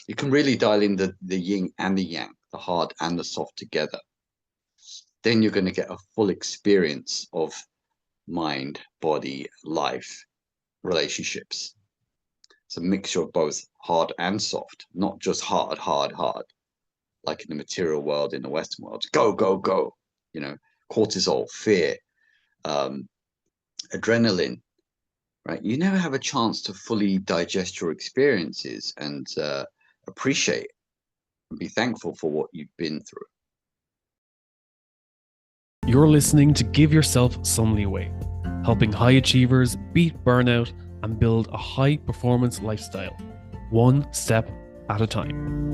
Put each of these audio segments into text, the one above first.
You can really dial in the yin and the yang, the hard and the soft together. Then you're going to get a full experience of mind, body, life, relationships. It's a mixture of both hard and soft, not just hard, hard, hard, like in the material world, in the Western world. Go, go, go. You know, cortisol, fear, um, adrenaline, right? You never have a chance to fully digest your experiences and appreciate and be thankful for what you've been through. You're listening to Give Yourself Some Leeway, helping high achievers beat burnout and build a high performance lifestyle, one step at a time.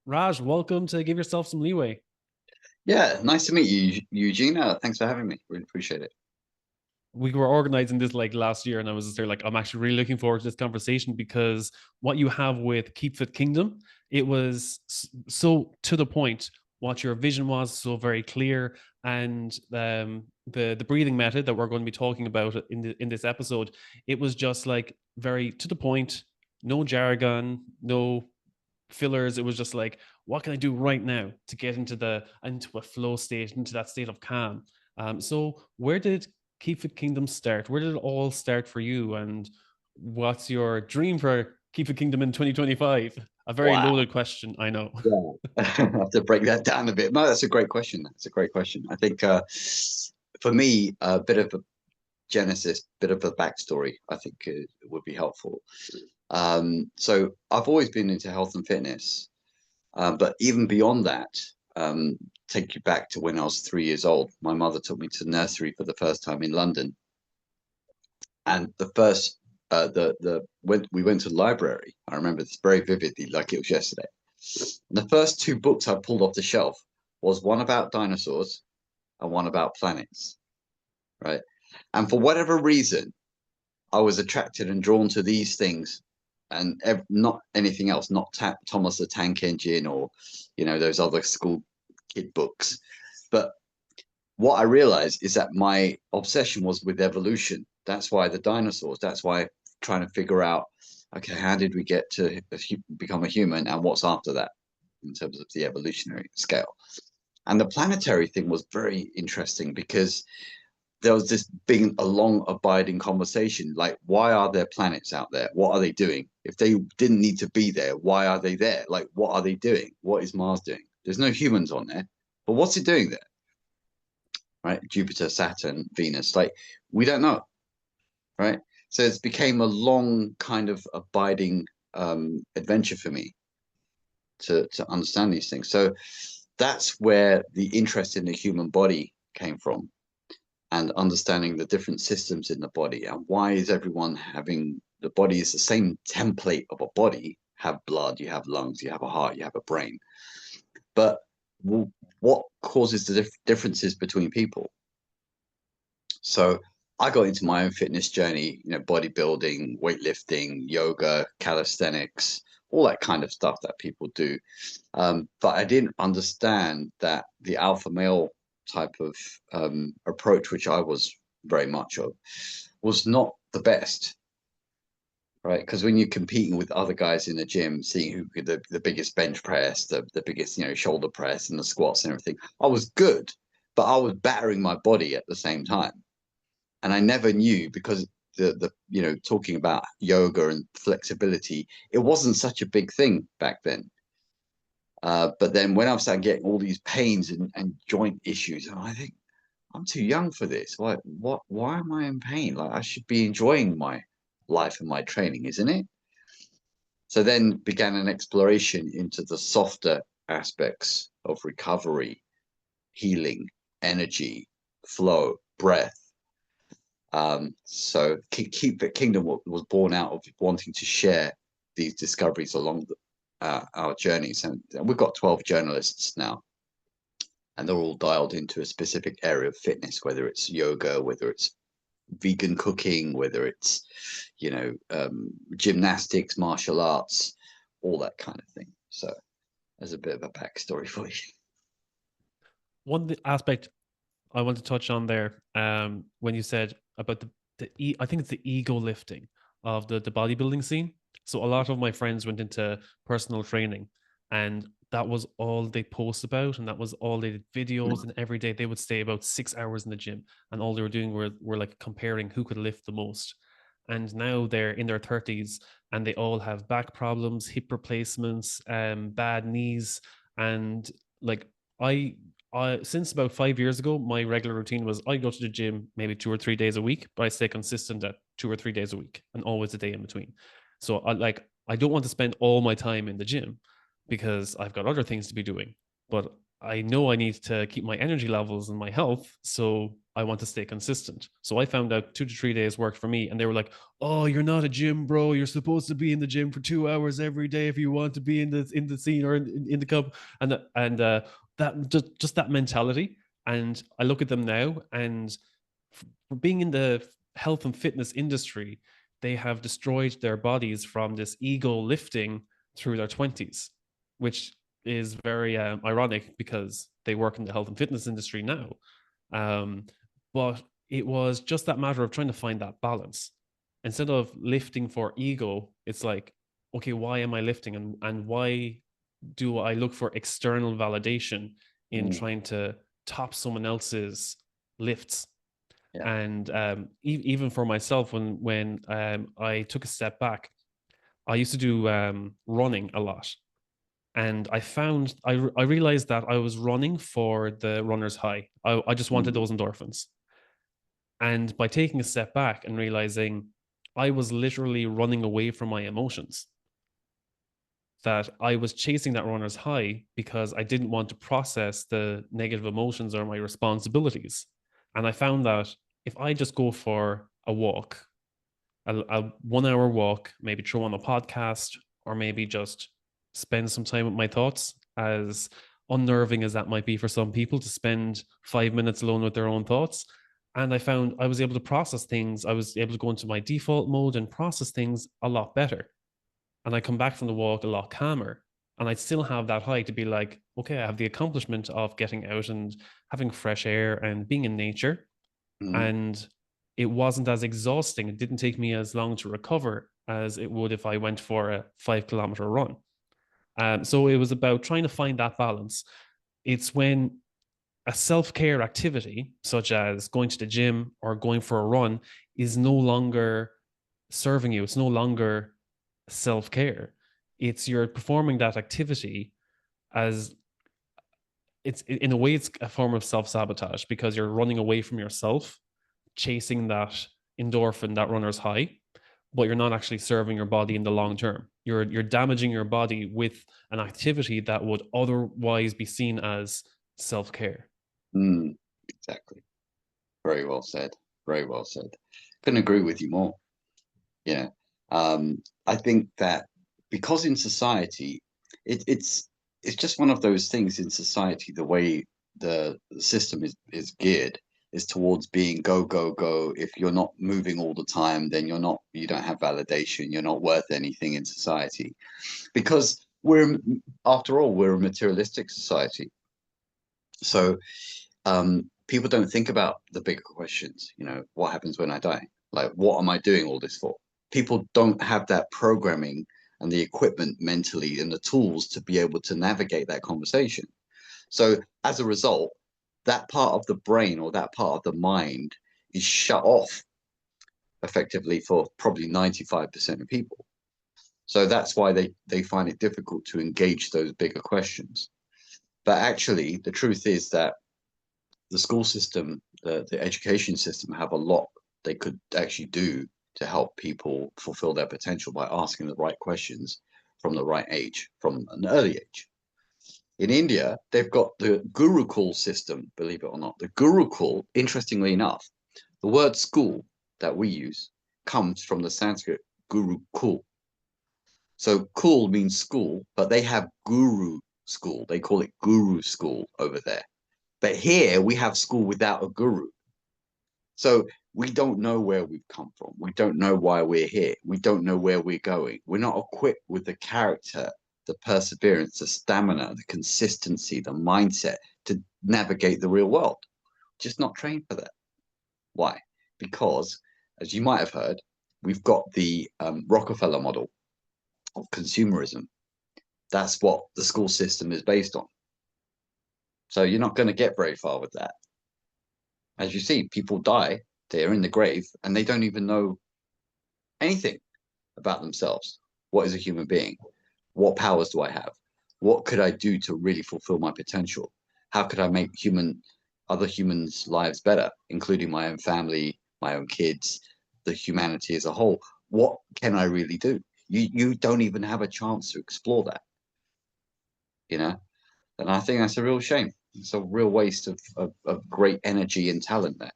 Raj, welcome to Give Yourself Some Leeway. Yeah, nice to meet you, Eugene. Thanks for having me. Really appreciate it. We were organizing this like last year, and I was just there like, I'm actually really looking forward to this conversation because what you have with Keep Fit Kingdom, it was so to the point. What your vision was, so very clear, and the breathing method that we're going to be talking about in this episode, it was just like very to the point, no jargon, no fillers. It was just like, what can I do right now to get into a flow state, into that state of calm? So where did Keep Fit Kingdom start? Where did it all start for you? And what's your dream for Keep Fit Kingdom in 2025? A very Wow. loaded question, I know. Yeah, I have to break that down a bit. No, that's a great question. That's a great question. I think for me, a bit of a genesis, bit of a backstory, I think would be helpful. So I've always been into health and fitness, but even beyond that, take you back to when I was 3 years old. My mother took me to nursery for the first time in London, and the first when we went to the library, I remember this very vividly, like it was yesterday. And the first two books I pulled off the shelf was one about dinosaurs and one about planets, right? And for whatever reason, I was attracted and drawn to these things and not anything else, not Thomas the Tank Engine or, those other school kid books. But what I realized is that my obsession was with evolution. That's why the dinosaurs, that's why trying to figure out, okay, how did we get to become a human and what's after that in terms of the evolutionary scale. And the planetary thing was very interesting because there was this big, a long abiding conversation. Like, why are there planets out there? What are they doing? If they didn't need to be there, why are they there? Like, what are they doing? What is Mars doing? There's no humans on there, but what's it doing there? Right? Jupiter, Saturn, Venus, like, we don't know. Right? So it's became a long kind of abiding adventure for me to understand these things. So that's where the interest in the human body came from, and understanding the different systems in the body and why is everyone having the body is the same template of a body. Have blood, you have lungs, you have a heart, you have a brain, but what causes the differences between people? So I got into my own fitness journey, bodybuilding, weightlifting, yoga, calisthenics, all that kind of stuff that people do. But I didn't understand that the alpha male type of approach, which I was very much of, was not the best, right? Because when you're competing with other guys in the gym, seeing who could the biggest bench press, the biggest, shoulder press and the squats and everything, I was good, but I was battering my body at the same time. And I never knew, because the talking about yoga and flexibility, it wasn't such a big thing back then. But then when I started getting all these pains and joint issues, and I think I'm too young for this. Why am I in pain? Like, I should be enjoying my life and my training, isn't it? So then began an exploration into the softer aspects of recovery, healing, energy, flow, breath. So Keep Fit Kingdom was born out of wanting to share these discoveries along our journeys, and we've got 12 journalists now, and they're all dialed into a specific area of fitness, whether it's yoga, whether it's vegan cooking, whether it's gymnastics, martial arts, all that kind of thing. So there's a bit of a backstory for you. One aspect I want to touch on there, when you said about I think it's the ego lifting of the bodybuilding scene. So a lot of my friends went into personal training, and that was all they post about, and that was all they did videos. And every day they would stay about 6 hours in the gym, and all they were doing were like comparing who could lift the most. And now they're in their 30s, and they all have back problems, hip replacements, bad knees, and like I since about 5 years ago, my regular routine was I go to the gym maybe 2 or 3 days a week, but I stay consistent at 2 or 3 days a week, and always a day in between. So I don't want to spend all my time in the gym because I've got other things to be doing. But I know I need to keep my energy levels and my health, so I want to stay consistent. So I found out 2 to 3 days worked for me, and they were like, "Oh, you're not a gym bro. You're supposed to be in the gym for 2 hours every day if you want to be in the scene or in the cup." And that just that mentality. And I look at them now, and for being in the health and fitness industry, they have destroyed their bodies from this ego lifting through their 20s, which is very ironic because they work in the health and fitness industry now. Um, but it was just that matter of trying to find that balance. Instead of lifting for ego, it's like, okay, why am I lifting, and why do I look for external validation in Mm. trying to top someone else's lifts? Yeah. And even for myself, when I took a step back, I used to do running a lot, and I realized that I was running for the runner's high. I just wanted Mm. those endorphins. And by taking a step back and realizing I was literally running away from my emotions, that I was chasing that runner's high because I didn't want to process the negative emotions or my responsibilities. And I found that if I just go for a walk, a 1 hour walk, maybe throw on a podcast, or maybe just spend some time with my thoughts, as unnerving as that might be for some people to spend 5 minutes alone with their own thoughts. And I found I was able to process things. I was able to go into my default mode and process things a lot better. And I come back from the walk a lot calmer. And I still have that high to be like, okay, I have the accomplishment of getting out and having fresh air and being in nature. Mm. And it wasn't as exhausting. It didn't take me as long to recover as it would if I went for a 5 kilometer run. So it was about trying to find that balance. It's when a self care activity, such as going to the gym or going for a run, is no longer serving you. It's no longer self care. It's you're performing that activity as it's in a way it's a form of self sabotage because you're running away from yourself, chasing that endorphin, that runner's high, but you're not actually serving your body in the long term. You're damaging your body with an activity that would otherwise be seen as self care. Mm. Exactly. Very well said. Very well said. Couldn't agree with you more. Yeah. I think that because in society, it's just one of those things in society, the way the system is geared is towards being go, go, go. If you're not moving all the time, then you don't have validation. You're not worth anything in society because after all, we're a materialistic society. So people don't think about the bigger questions. What happens when I die? Like, what am I doing all this for? People don't have that programming and the equipment mentally and the tools to be able to navigate that conversation. So as a result, that part of the brain or that part of the mind is shut off effectively for probably 95% of people. So that's why they find it difficult to engage those bigger questions. But actually, the truth is that the school system, the education system have a lot they could actually do to help people fulfill their potential by asking the right questions from the right age, from an early age. In India, they've got the Gurukul system, believe it or not. The Gurukul, interestingly enough, the word school that we use comes from the Sanskrit Gurukul. So kul means school, but they have guru school. They call it guru school over there. But here we have school without a guru. So we don't know where we've come from. We don't know why we're here. We don't know where we're going. We're not equipped with the character, the perseverance, the stamina, the consistency, the mindset to navigate the real world. Just not trained for that. Why? Because, as you might have heard, we've got the Rockefeller model. of consumerism. That's what the school system is based on. So you're not going to get very far with that. As you see, people die, they're in the grave, and they don't even know anything about themselves. What is a human being? What powers do I have? What could I do to really fulfill my potential? How could I make other humans' lives better, including my own family, my own kids, the humanity as a whole? What can I really do? You don't even have a chance to explore that, you know? And I think that's a real shame. It's a real waste of great energy and talent there.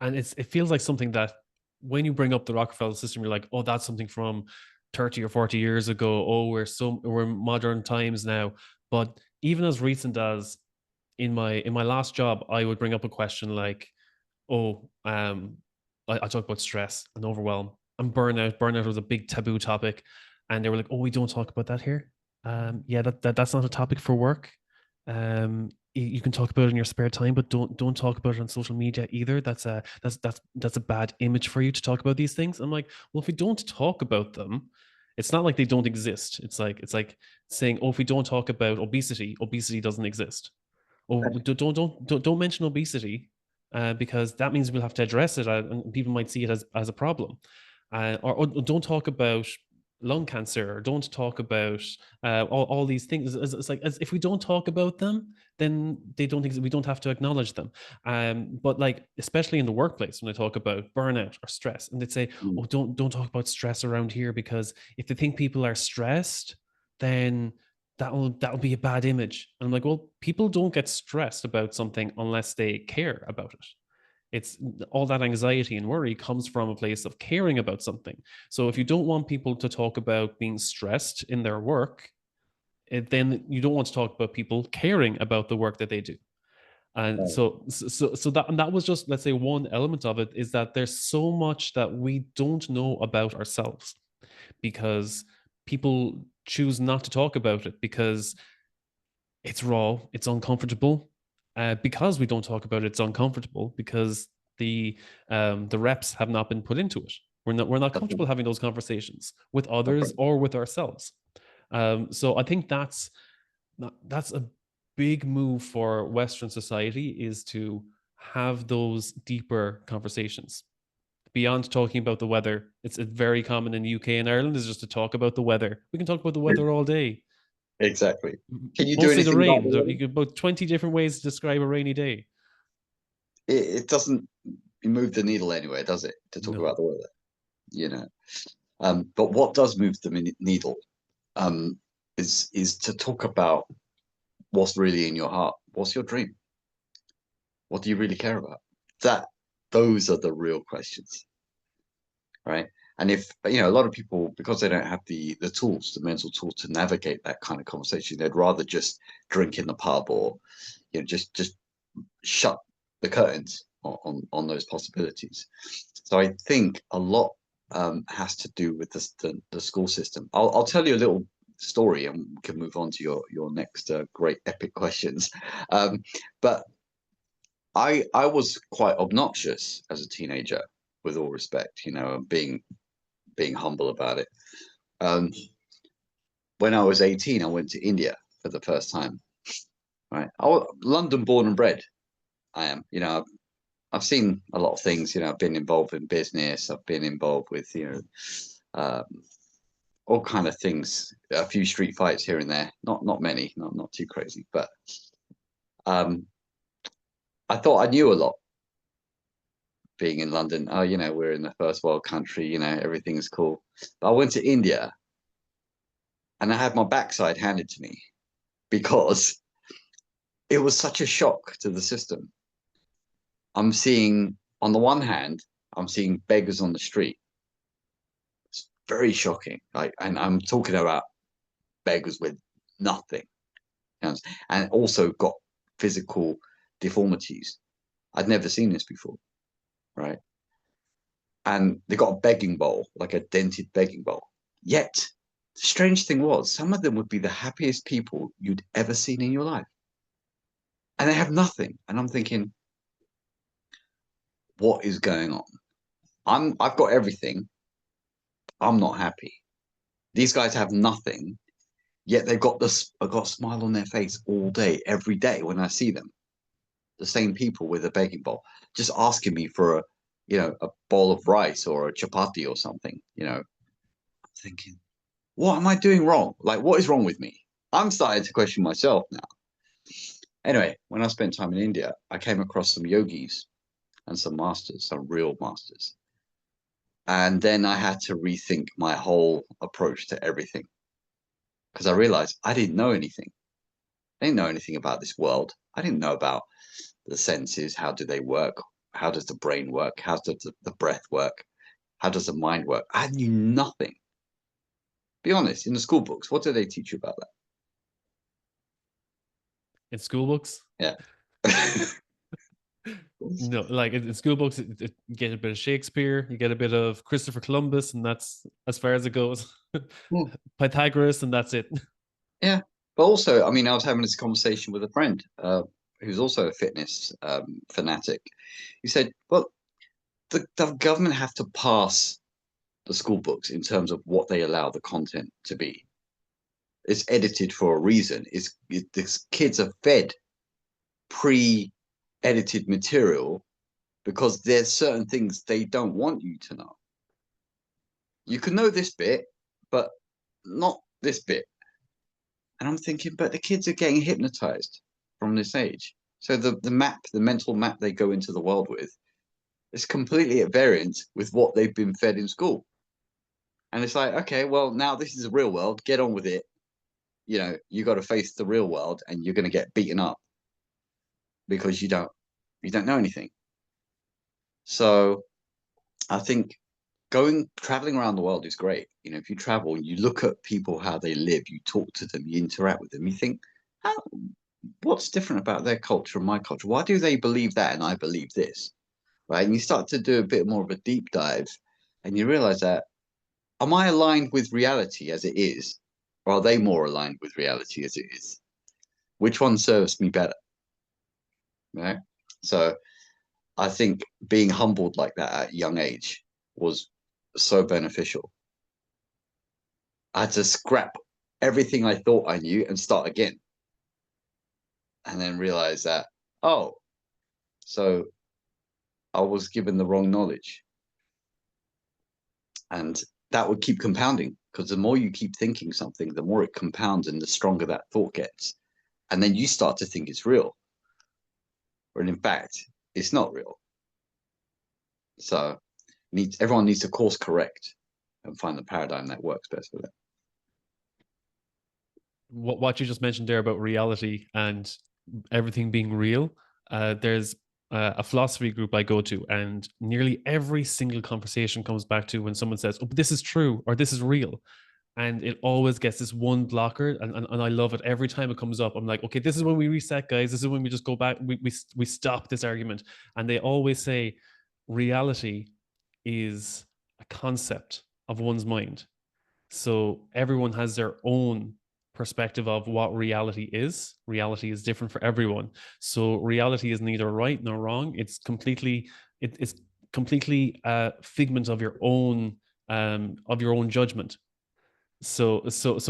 And it feels like something that when you bring up the Rockefeller system, you're like, oh, that's something from 30 or 40 years ago. Oh, we're modern times now. But even as recent as in my last job, I would bring up a question like, oh, I talk about stress and overwhelm and burnout. Burnout was a big taboo topic, and they were like, "Oh, we don't talk about that here. Yeah, that's not a topic for work. You can talk about it in your spare time, but don't talk about it on social media either. That's a bad image for you to talk about these things." I'm like, well, if we don't talk about them, it's not like they don't exist. It's like saying, oh, if we don't talk about obesity, obesity doesn't exist. Oh, don't mention obesity, because that means we'll have to address it, and people might see it as a problem. Or don't talk about lung cancer, or don't talk about all these things. It's like, as if we don't talk about them, then they don't exist. We don't have to acknowledge them. But like, especially in the workplace, when I talk about burnout or stress, and they'd say, oh, don't talk about stress around here, because if they think people are stressed, then that'll be a bad image. And I'm like, well, people don't get stressed about something unless they care about it. It's all that anxiety and worry comes from a place of caring about something. So if you don't want people to talk about being stressed in their work, then you don't want to talk about people caring about the work that they do. And that was just, let's say, one element of it, is that there's so much that we don't know about ourselves, because people choose not to talk about it because it's raw, it's uncomfortable. Because we don't talk about it, it's uncomfortable because the reps have not been put into it. We're not comfortable having those conversations with others or with ourselves. So I think that's a big move for Western society, is to have those deeper conversations beyond talking about the weather. It's very common in the UK and Ireland, is just to talk about the weather. We can talk about the weather all day. Exactly. Can you do Mostly the anything about rain. the You weather? could about 20 different ways to describe a rainy day. It doesn't move the needle anywhere, does it, to talk about No. the weather? You know. But what does move the needle um, is to talk about what's really in your heart. What's your dream? What do you really care about? That those are the real questions, right? And if a lot of people, because they don't have the tools, the mental tools to navigate that kind of conversation, they'd rather just drink in the pub, or just shut the curtains on those possibilities. So I think a lot has to do with the school system. I'll tell you a little story, and we can move on to your next great epic questions. But I was quite obnoxious as a teenager, with all respect, being humble about it. Um, when I was 18, I went to India for the first time. Right, London born and bred. I am. I've seen a lot of things. I've been involved in business. I've been involved with um, all kind of things. A few street fights here and there. Not many. Not too crazy. But um, I thought I knew a lot being in London. Oh, we're in the first world country. Everything's cool. But I went to India and I had my backside handed to me, because it was such a shock to the system. I'm seeing, on the one hand, I'm seeing beggars on the street. It's very shocking. And I'm talking about beggars with nothing, and also got physical deformities. I'd never seen this before, right? And they got a begging bowl, like a dented begging bowl. Yet, the strange thing was, some of them would be the happiest people you'd ever seen in your life, and they have nothing. And I'm thinking, what is going on? I've got everything. I'm not happy. These guys have nothing, yet they've got I've got a smile on their face all day, every day when I see them. The same people with a begging bowl, just asking me for a bowl of rice or a chapati or something. I'm thinking, what am I doing wrong? Like, what is wrong with me? I'm starting to question myself now. Anyway, when I spent time in India, I came across some yogis and some masters, some real masters. And then I had to rethink my whole approach to everything because I realized I didn't know anything. I didn't know anything about this world. I didn't know about the senses. How do they work? How does the brain work? How does the breath work? How does the mind work? I knew nothing. Be honest, in the school books, what do they teach you about that? In school books? Yeah. No, like in school books, you get a bit of Shakespeare, you get a bit of Christopher Columbus, and that's as far as it goes. Pythagoras, and that's it. Yeah. But also, I mean, I was having this conversation with a friend who's also a fitness fanatic. He said, well, the government have to pass the school books in terms of what they allow the content to be. It's edited for a reason. These kids are fed pre-edited material because there's certain things they don't want you to know. You can know this bit, but not this bit. And I'm thinking, but the kids are getting hypnotized from this age. So the mental map they go into the world with is completely at variance with what they've been fed in school. And it's like, okay, well, now this is the real world. Get on with it. You got to face the real world, and you're going to get beaten up because you don't know anything. So I think traveling around the world is great. If you travel, you look at people, how they live, you talk to them, you interact with them, you think, what's different about their culture and my culture? Why do they believe that and I believe this? Right? And you start to do a bit more of a deep dive, and you realize that, am I aligned with reality as it is, or are they more aligned with reality as it is? Which one serves me better? Right? So I think being humbled like that at a young age was so beneficial. I had to scrap everything I thought I knew and start again. And then realize that, oh, so I was given the wrong knowledge. And that would keep compounding, because the more you keep thinking something, the more it compounds and the stronger that thought gets. And then you start to think it's real. When in fact, it's not real. So everyone needs to course correct and find the paradigm that works best for them. What you just mentioned there about reality and everything being real, there's a philosophy group I go to, and nearly every single conversation comes back to when someone says, oh, but this is true or this is real. And it always gets this one blocker, and I love it. Every time it comes up, I'm like, okay, this is when we reset, guys. This is when we just go back, we stop this argument. And they always say reality is a concept of one's mind. So everyone has their own perspective of what reality is. Reality is different for everyone. So reality is neither right nor wrong. It's completely a figment of your own judgment. So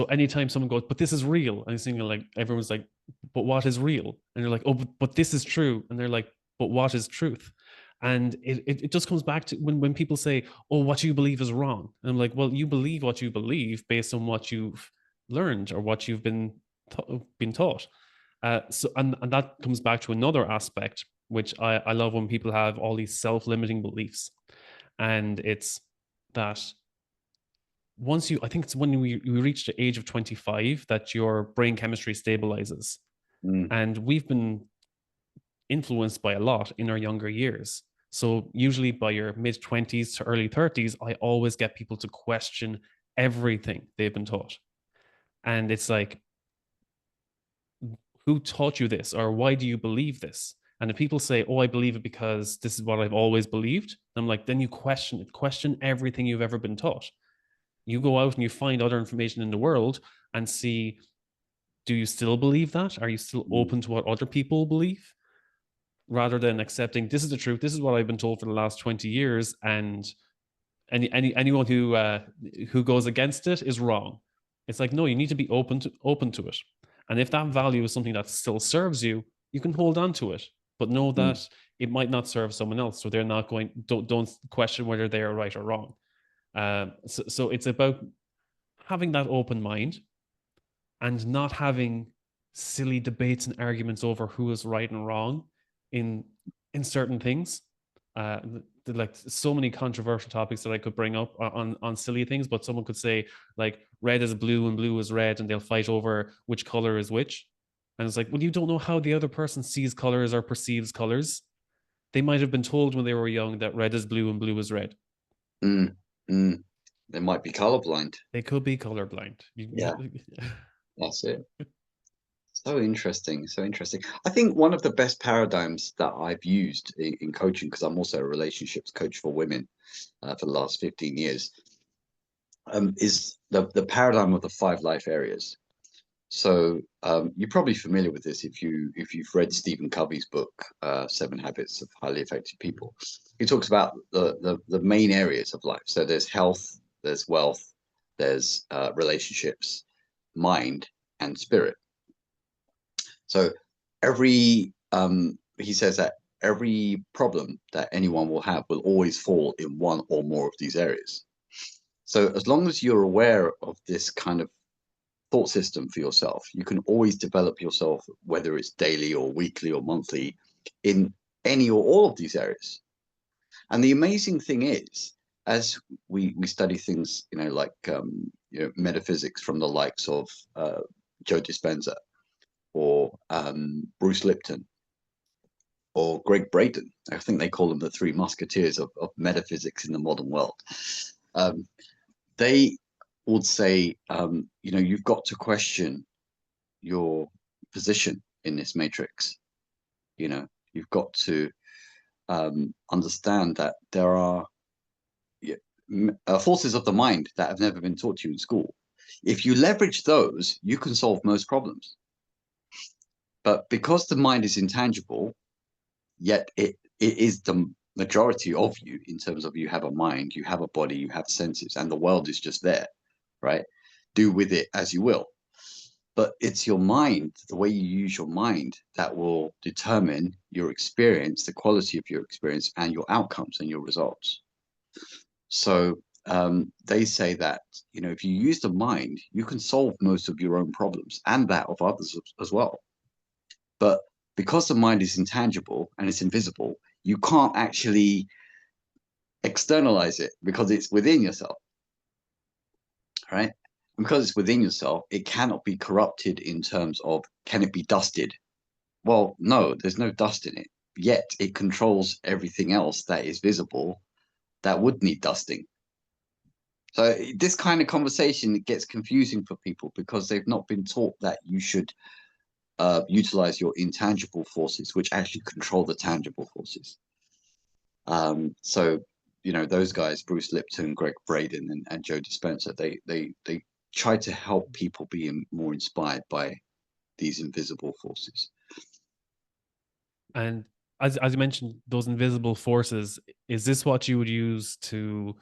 anytime someone goes, but this is real, and thinking, like, everyone's like, but what is real? And they're like, oh, but this is true. And they're like, but what is truth? And it just comes back to when people say, oh, what you believe is wrong. And I'm like, well, you believe what you believe based on what you've learned or what you've been taught. And that comes back to another aspect, which I love, when people have all these self-limiting beliefs. And it's that I think it's when we reach the age of 25 that your brain chemistry stabilizes. And we've been influenced by a lot in our younger years. So usually by your mid 20s to early 30s, I always get people to question everything they've been taught. And it's like, who taught you this? Or why do you believe this? And if people say, oh, I believe it because this is what I've always believed, I'm like, then you question it. Question everything you've ever been taught. You go out and you find other information in the world and see, do you still believe that? Are you still open to what other people believe? Rather than accepting, this is the truth, this is what I've been told for the last 20 years, and anyone who goes against it is wrong. It's like, no, you need to be open to it. And if that value is something that still serves you, you can hold on to it, but know Mm, that it might not serve someone else. So they're not going, don't question whether they are right or wrong. So it's about having that open mind and not having silly debates and arguments over who is right and wrong in certain things. Uh, like so many controversial topics that I could bring up on silly things, but someone could say like red is blue and blue is red, and they'll fight over which color is which. And it's like, well, you don't know how the other person sees colors or perceives colors. They might have been told when they were young that red is blue and blue is red. mm, mm. They might be colorblind. They could be colorblind. Yeah, that's it. So interesting, so interesting. I think one of the best paradigms that I've used in coaching, because I'm also a relationships coach for women for the last 15 years, is the paradigm of the 5 life areas. So you're probably familiar with this if you've read Stephen Covey's book, 7 Habits of Highly Effective People. He talks about the main areas of life. So there's health, there's wealth, there's relationships, mind, and spirit. So he says that every problem that anyone will have will always fall in one or more of these areas. So as long as you're aware of this kind of thought system for yourself, you can always develop yourself, whether it's daily or weekly or monthly, in any or all of these areas. And the amazing thing is, as we study things, like metaphysics from the likes of Joe Dispenza or Bruce Lipton or Greg Braden. I think they call them the 3 musketeers of metaphysics in the modern world. They would say, you've got to question your position in this matrix. You've got to understand that there are forces of the mind that have never been taught to you in school. If you leverage those, you can solve most problems. But because the mind is intangible, yet it is the majority of you in terms of you have a mind, you have a body, you have senses, and the world is just there, right? Do with it as you will. But it's your mind, the way you use your mind, that will determine your experience, the quality of your experience, and your outcomes and your results. So they say that, if you use the mind, you can solve most of your own problems and that of others as well. But because the mind is intangible and it's invisible, you can't actually externalize it because it's within yourself, right? And because it's within yourself, it cannot be corrupted in terms of, can it be dusted? Well, no, there's no dust in it. Yet it controls everything else that is visible that would need dusting. So this kind of conversation gets confusing for people because they've not been taught that you should utilize your intangible forces, which actually control the tangible forces. So, those guys, Bruce Lipton, Greg Braden, and Joe Dispenza, they try to help people be more inspired by these invisible forces. And as you mentioned, those invisible forces, is this what you would use to,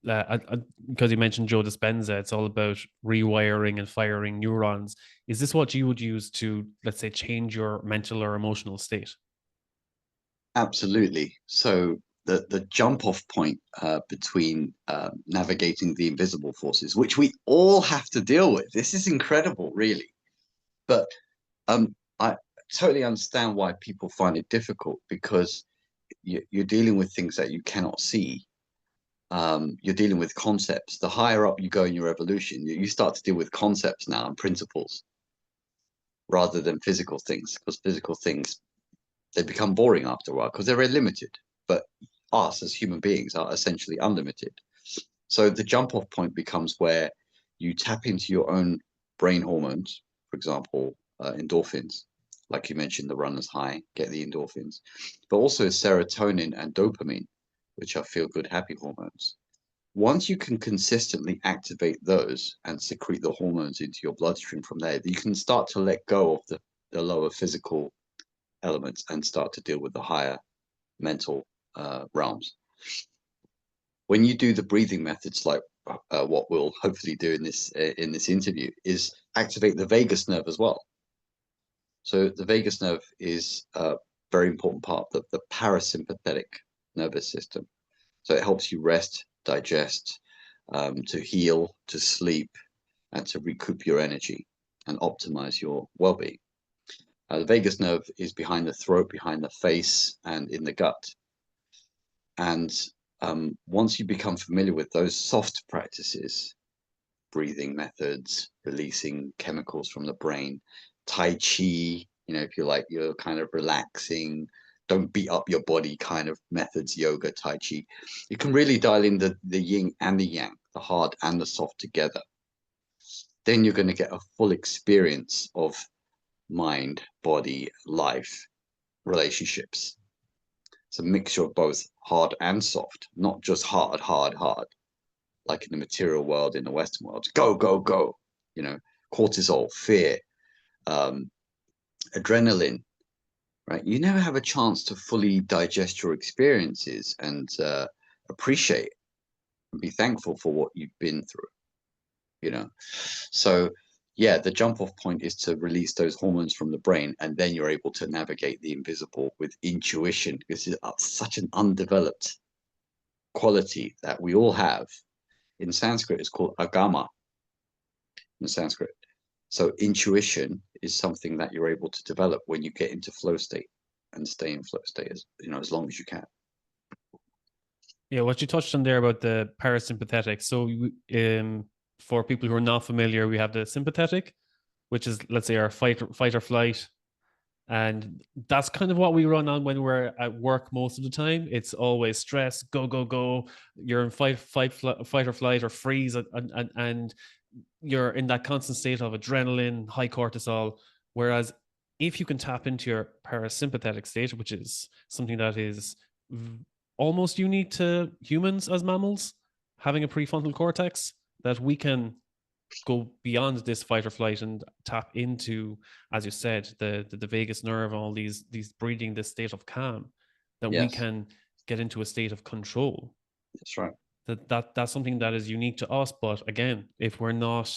because you mentioned Joe Dispenza, it's all about rewiring and firing neurons. Is this what you would use to, let's say, change your mental or emotional state? Absolutely. So the jump off point between navigating the invisible forces, which we all have to deal with. This is incredible, really. But I totally understand why people find it difficult because you're dealing with things that you cannot see. You're dealing with concepts. The higher up you go in your evolution, you start to deal with concepts now and principles rather than physical things, because physical things, they become boring after a while because they're very limited. But us as human beings are essentially unlimited. So the jump off point becomes where you tap into your own brain hormones, for example, endorphins, like you mentioned, the runner's high, get the endorphins, but also serotonin and dopamine, which are feel good, happy hormones. Once you can consistently activate those and secrete the hormones into your bloodstream from there, you can start to let go of the lower physical elements and start to deal with the higher mental realms. when you do the breathing methods, like what we'll hopefully do in this interview, is activate the vagus nerve as well. So the vagus nerve is a very important part of the parasympathetic nervous system. So it helps you rest, digest, to heal, to sleep, and to recoup your energy and optimize your well-being. The vagus nerve is behind the throat, behind the face, and in the gut. And once you become familiar with those soft practices, breathing methods, releasing chemicals from the brain, Tai Chi, if you like, you're kind of relaxing, don't beat up your body kind of methods, yoga, Tai Chi, you can really dial in the yin and the yang, the hard and the soft together. Then you're going to get a full experience of mind, body, life, relationships. It's a mixture of both hard and soft, not just hard, like in the material world, in the Western world. Go, go, go. Cortisol, fear, adrenaline, right? You never have a chance to fully digest your experiences and appreciate and be thankful for what you've been through. So yeah, the jump off point is to release those hormones from the brain, and then you're able to navigate the invisible with intuition. This is such an undeveloped quality that we all have. In Sanskrit, it's called agama in Sanskrit. So intuition is something that you're able to develop when you get into flow state and stay in flow state as long as you can. Yeah, what you touched on there about the parasympathetic. So for people who are not familiar, we have the sympathetic, which is, let's say, our fight or flight. And that's kind of what we run on when we're at work most of the time. It's always stress, go, go, go. You're in fight or flight or freeze, and you're in that constant state of adrenaline, high cortisol. Whereas if you can tap into your parasympathetic state, which is something that is almost unique to humans as mammals, having a prefrontal cortex, that we can go beyond this fight or flight and tap into, as you said, the vagus nerve, all these breathing, this state of calm, that we can get into a state of control. That's right. That's something that is unique to us. But again, if we're not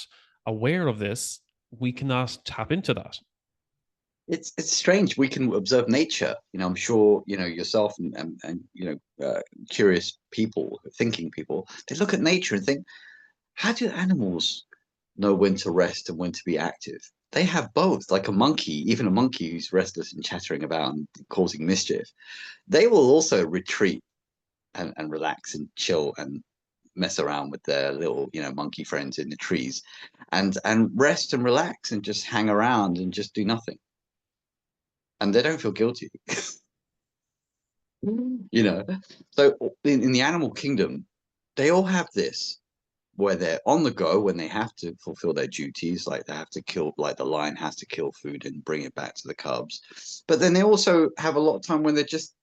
aware of this, we cannot tap into that. It's strange. We can observe nature. I'm sure yourself and curious people, thinking people, they look at nature and think, how do animals know when to rest and when to be active? They have both. Like a monkey, even a monkey who's restless and chattering about and causing mischief, they will also retreat and relax and chill and mess around with their little monkey friends in the trees and rest and relax and just hang around and just do nothing, and they don't feel guilty. So in the animal kingdom, they all have this, where they're on the go when they have to fulfill their duties, like they have to kill, like the lion has to kill food and bring it back to the cubs. But then they also have a lot of time when they're just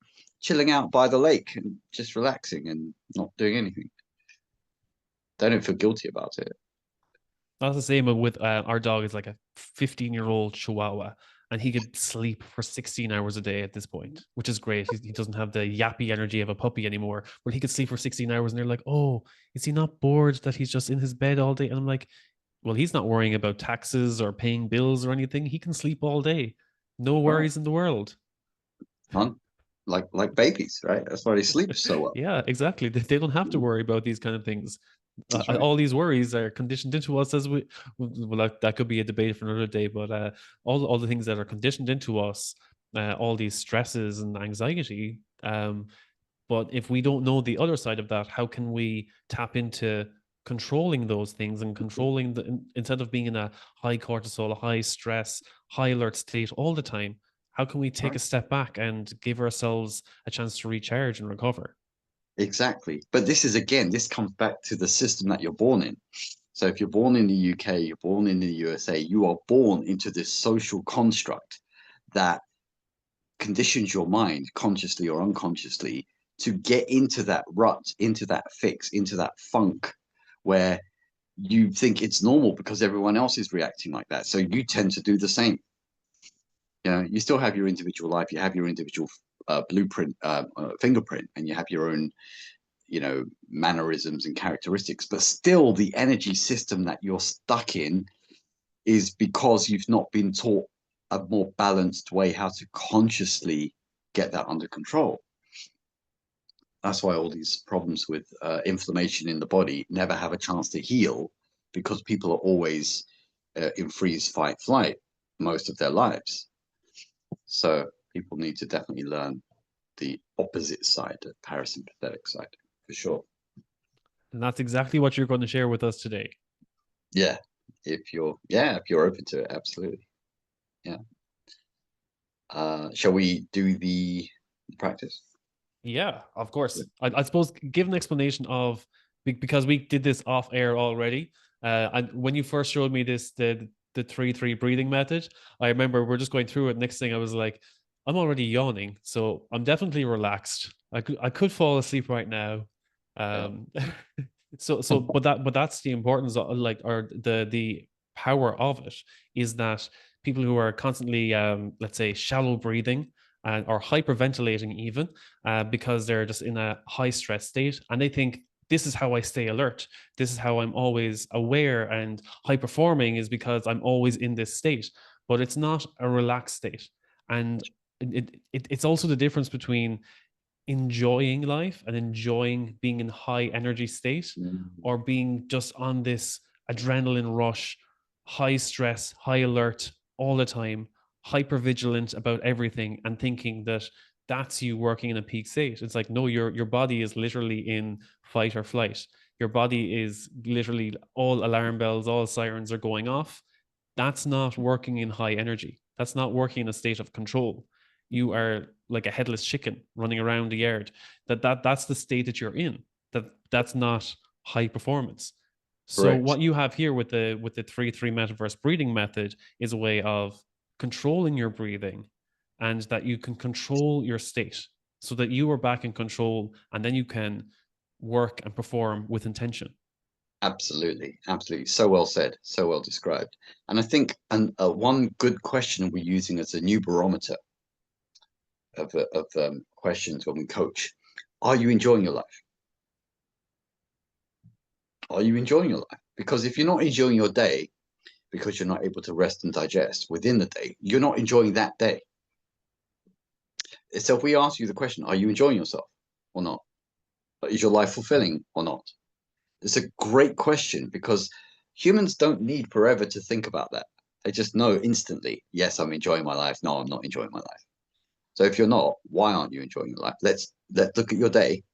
chilling out by the lake and just relaxing and not doing anything. They don't feel guilty about it. That's the same with our dog. Is like a 15-year-old Chihuahua, and he could sleep for 16 hours a day at this point, which is great. He doesn't have the yappy energy of a puppy anymore, but he could sleep for 16 hours. And they're like, oh, is he not bored that he's just in his bed all day? And I'm like, well, he's not worrying about taxes or paying bills or anything. He can sleep all day. No worries in the world. Like babies, right? That's why they sleep so well. Yeah, exactly. They don't have to worry about these kind of things. Right. All these worries are conditioned into us as well, that could be a debate for another day, but all the things that are conditioned into us, all these stresses and anxiety, but if we don't know the other side of that, how can we tap into controlling those things and controlling instead of being in a high cortisol, high stress, high alert state all the time? How can we take a step back and give ourselves a chance to recharge and recover? Exactly. But this comes back to the system that you're born in. So if you're born in the UK, you're born in the USA, you are born into this social construct that conditions your mind, consciously or unconsciously, to get into that rut, into that fix, into that funk where you think it's normal because everyone else is reacting like that. So you tend to do the same. You still have your individual life, you have your individual blueprint, fingerprint, and you have your own mannerisms and characteristics, but still the energy system that you're stuck in is because you've not been taught a more balanced way how to consciously get that under control. That's why all these problems with inflammation in the body never have a chance to heal, because people are always in freeze, fight, flight most of their lives. So people need to definitely learn the opposite side, the parasympathetic side, for sure. And that's exactly what you're going to share with us today. Yeah, if you're open to it, absolutely. Yeah. Shall we do the practice? Yeah, of course. I suppose give an explanation of, because we did this off air already. And when you first showed me this, the 3-3 breathing method, I remember we're just going through it. Next thing I was like, I'm already yawning, so I'm definitely relaxed. I could fall asleep right now. Um, but that's the importance of, like, or the power of it is that people who are constantly, let's say, shallow breathing and or hyperventilating even, because they're just in a high stress state, and they think this is how I stay alert. This is how I'm always aware and high performing, is because I'm always in this state. But it's not a relaxed state, and it's also the difference between enjoying life and enjoying being in high energy state, or being just on this adrenaline rush, high stress, high alert all the time, hyper vigilant about everything, and thinking that that's you working in a peak state. It's like, no, your body is literally in fight or flight. Your body is literally, all alarm bells, all sirens are going off. That's not working in high energy. That's not working in a state of control. You are like a headless chicken running around the yard. That's the state that you're in. That's not high performance. So Correct. what you have here with the 3-3 metaverse breathing method is a way of controlling your breathing, and that you can control your state so that you are back in control, and then you can work and perform with intention. Absolutely, absolutely. So well said, so well described. And I think one good question we're using as a new barometer of questions when we coach: are you enjoying your life? Are you enjoying your life? Because if you're not enjoying your day because you're not able to rest and digest within the day, you're not enjoying that day. So if we ask you the question, are you enjoying yourself or not? Is your life fulfilling or not? It's a great question, because humans don't need forever to think about that. They just know instantly, yes, I'm enjoying my life. No, I'm not enjoying my life. So if you're not, why aren't you enjoying your life? Let's look at your day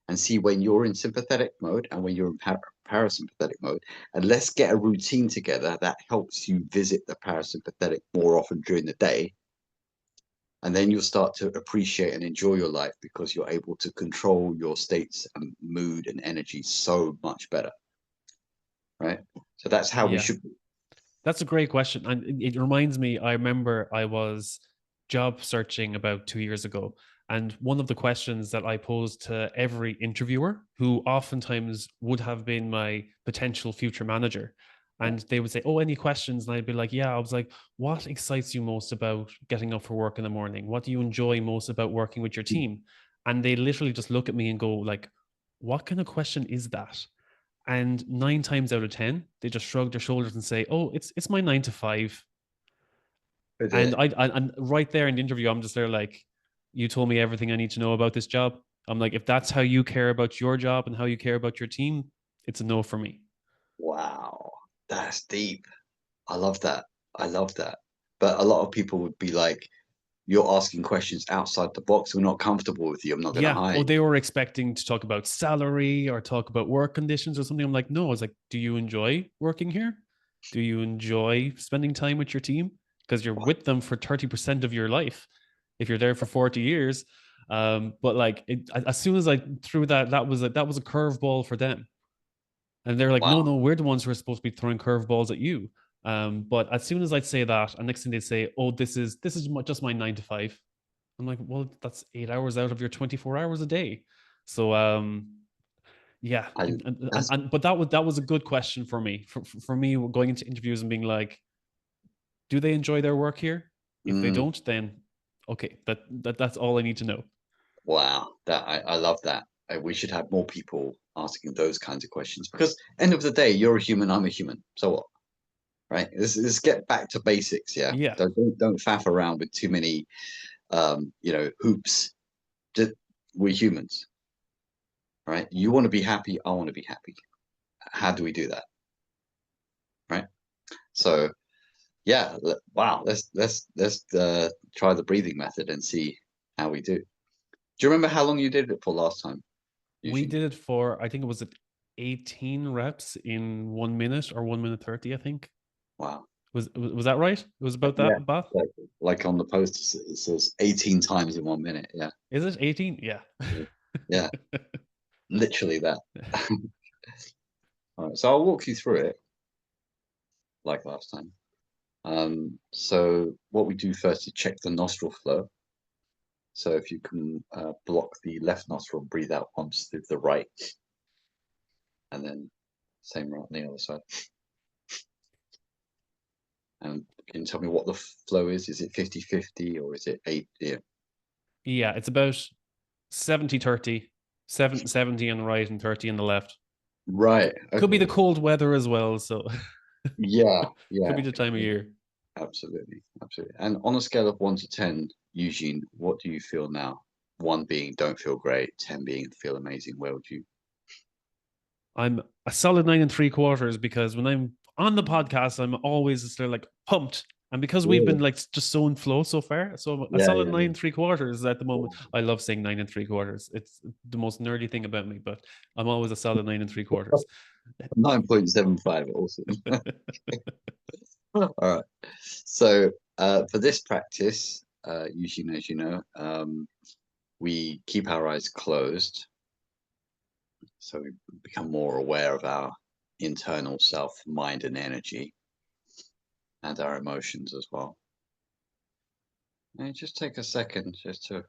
and see when you're in sympathetic mode and when you're in parasympathetic mode. And let's get a routine together that helps you visit the parasympathetic more often during the day. And then you'll start to appreciate and enjoy your life, because you're able to control your states and mood and energy so much better. Right? So that's how we Yeah. should be. That's a great question. And it reminds me, I remember I was job searching about 2 years ago. And one of the questions that I posed to every interviewer, who oftentimes would have been my potential future manager, and they would say, "Oh, any questions?" And I'd be like, "Yeah." I was like, "What excites you most about getting up for work in the morning? What do you enjoy most about working with your team?" And they literally just look at me and go, like, "What kind of question is that?" And 9 times out of 10, they just shrug their shoulders and say, "Oh, it's my 9 to 5." Is And it? and right there in the interview, I'm just there like, "You told me everything I need to know about this job." I'm like, if that's how you care about your job and how you care about your team, it's a no for me. Wow, that's deep. I love that. I love that. But a lot of people would be like, you're asking questions outside the box. We're not comfortable with you. I'm not going to Yeah. hire Oh, you. they were expecting to talk about salary or talk about work conditions or something. I'm like, no. I was like, do you enjoy working here? Do you enjoy spending time with your team? Because you're with them for 30% of your life if you're there for 40 years. But like, as soon as I threw that was a curveball for them. And they're like, no, Wow. no, we're the ones who are supposed to be throwing curveballs at you. But as soon as I'd say that, and next thing they'd say, oh, this is just my 9 to 5. I'm like, well, that's 8 hours out of your 24 hours a day. So yeah, I, that's, but that was a good question for me. For me, going into interviews and being like, do they enjoy their work here? If they don't, then okay, that's all I need to know. wow. I love that. we should have more people asking those kinds of questions, because end of the day, you're a human, I'm a human. So what? Right? Let's get back to basics. Yeah. Yeah. Don't faff around with too many hoops. Just, we're humans, right? You want to be happy, I want to be happy. How do we do that? Right? So yeah, wow, let's try the breathing method and see how we do. Do you remember how long you did it for last time? We Eugene? did it for, I think it was 18 reps in 1 minute or 1 minute 30, I think. Wow. Was that right? It was about Yeah. that, Bath? Like on the post, it says 18 times in 1 minute. Yeah. Is it 18? Yeah. Yeah. Literally that. All right. So I'll walk you through it like last time. So what we do first is check the nostril flow. So if you can block the left nostril, breathe out once through the right, and then same right on the other side. And can you tell me what the flow is? Is it 50-50 or is it 8? Yeah. Yeah, it's about 70-30. 70 on the right and 30 on the left. Right. Could be the Okay. cold weather as well, so Yeah. could Yeah. be the time of year. Absolutely. Absolutely. And on a scale of 1 to 10, Eugene, what do you feel now? 1 being don't feel great, 10 being feel amazing. Where would you? I'm a solid 9 3/4 because when I'm on the podcast, I'm always just like pumped. And because we've been Really? like just so in flow so far, so a Yeah. solid Yeah. 9 3/4 at the moment. Yeah. I love saying 9 3/4. It's the most nerdy thing about me, but I'm always a solid 9 3/4. 9.75. Awesome. All right. So for this practice, Eugene, as you know, we keep our eyes closed. So we become more aware of our internal self, mind, and energy, and our emotions as well. And just take a second just to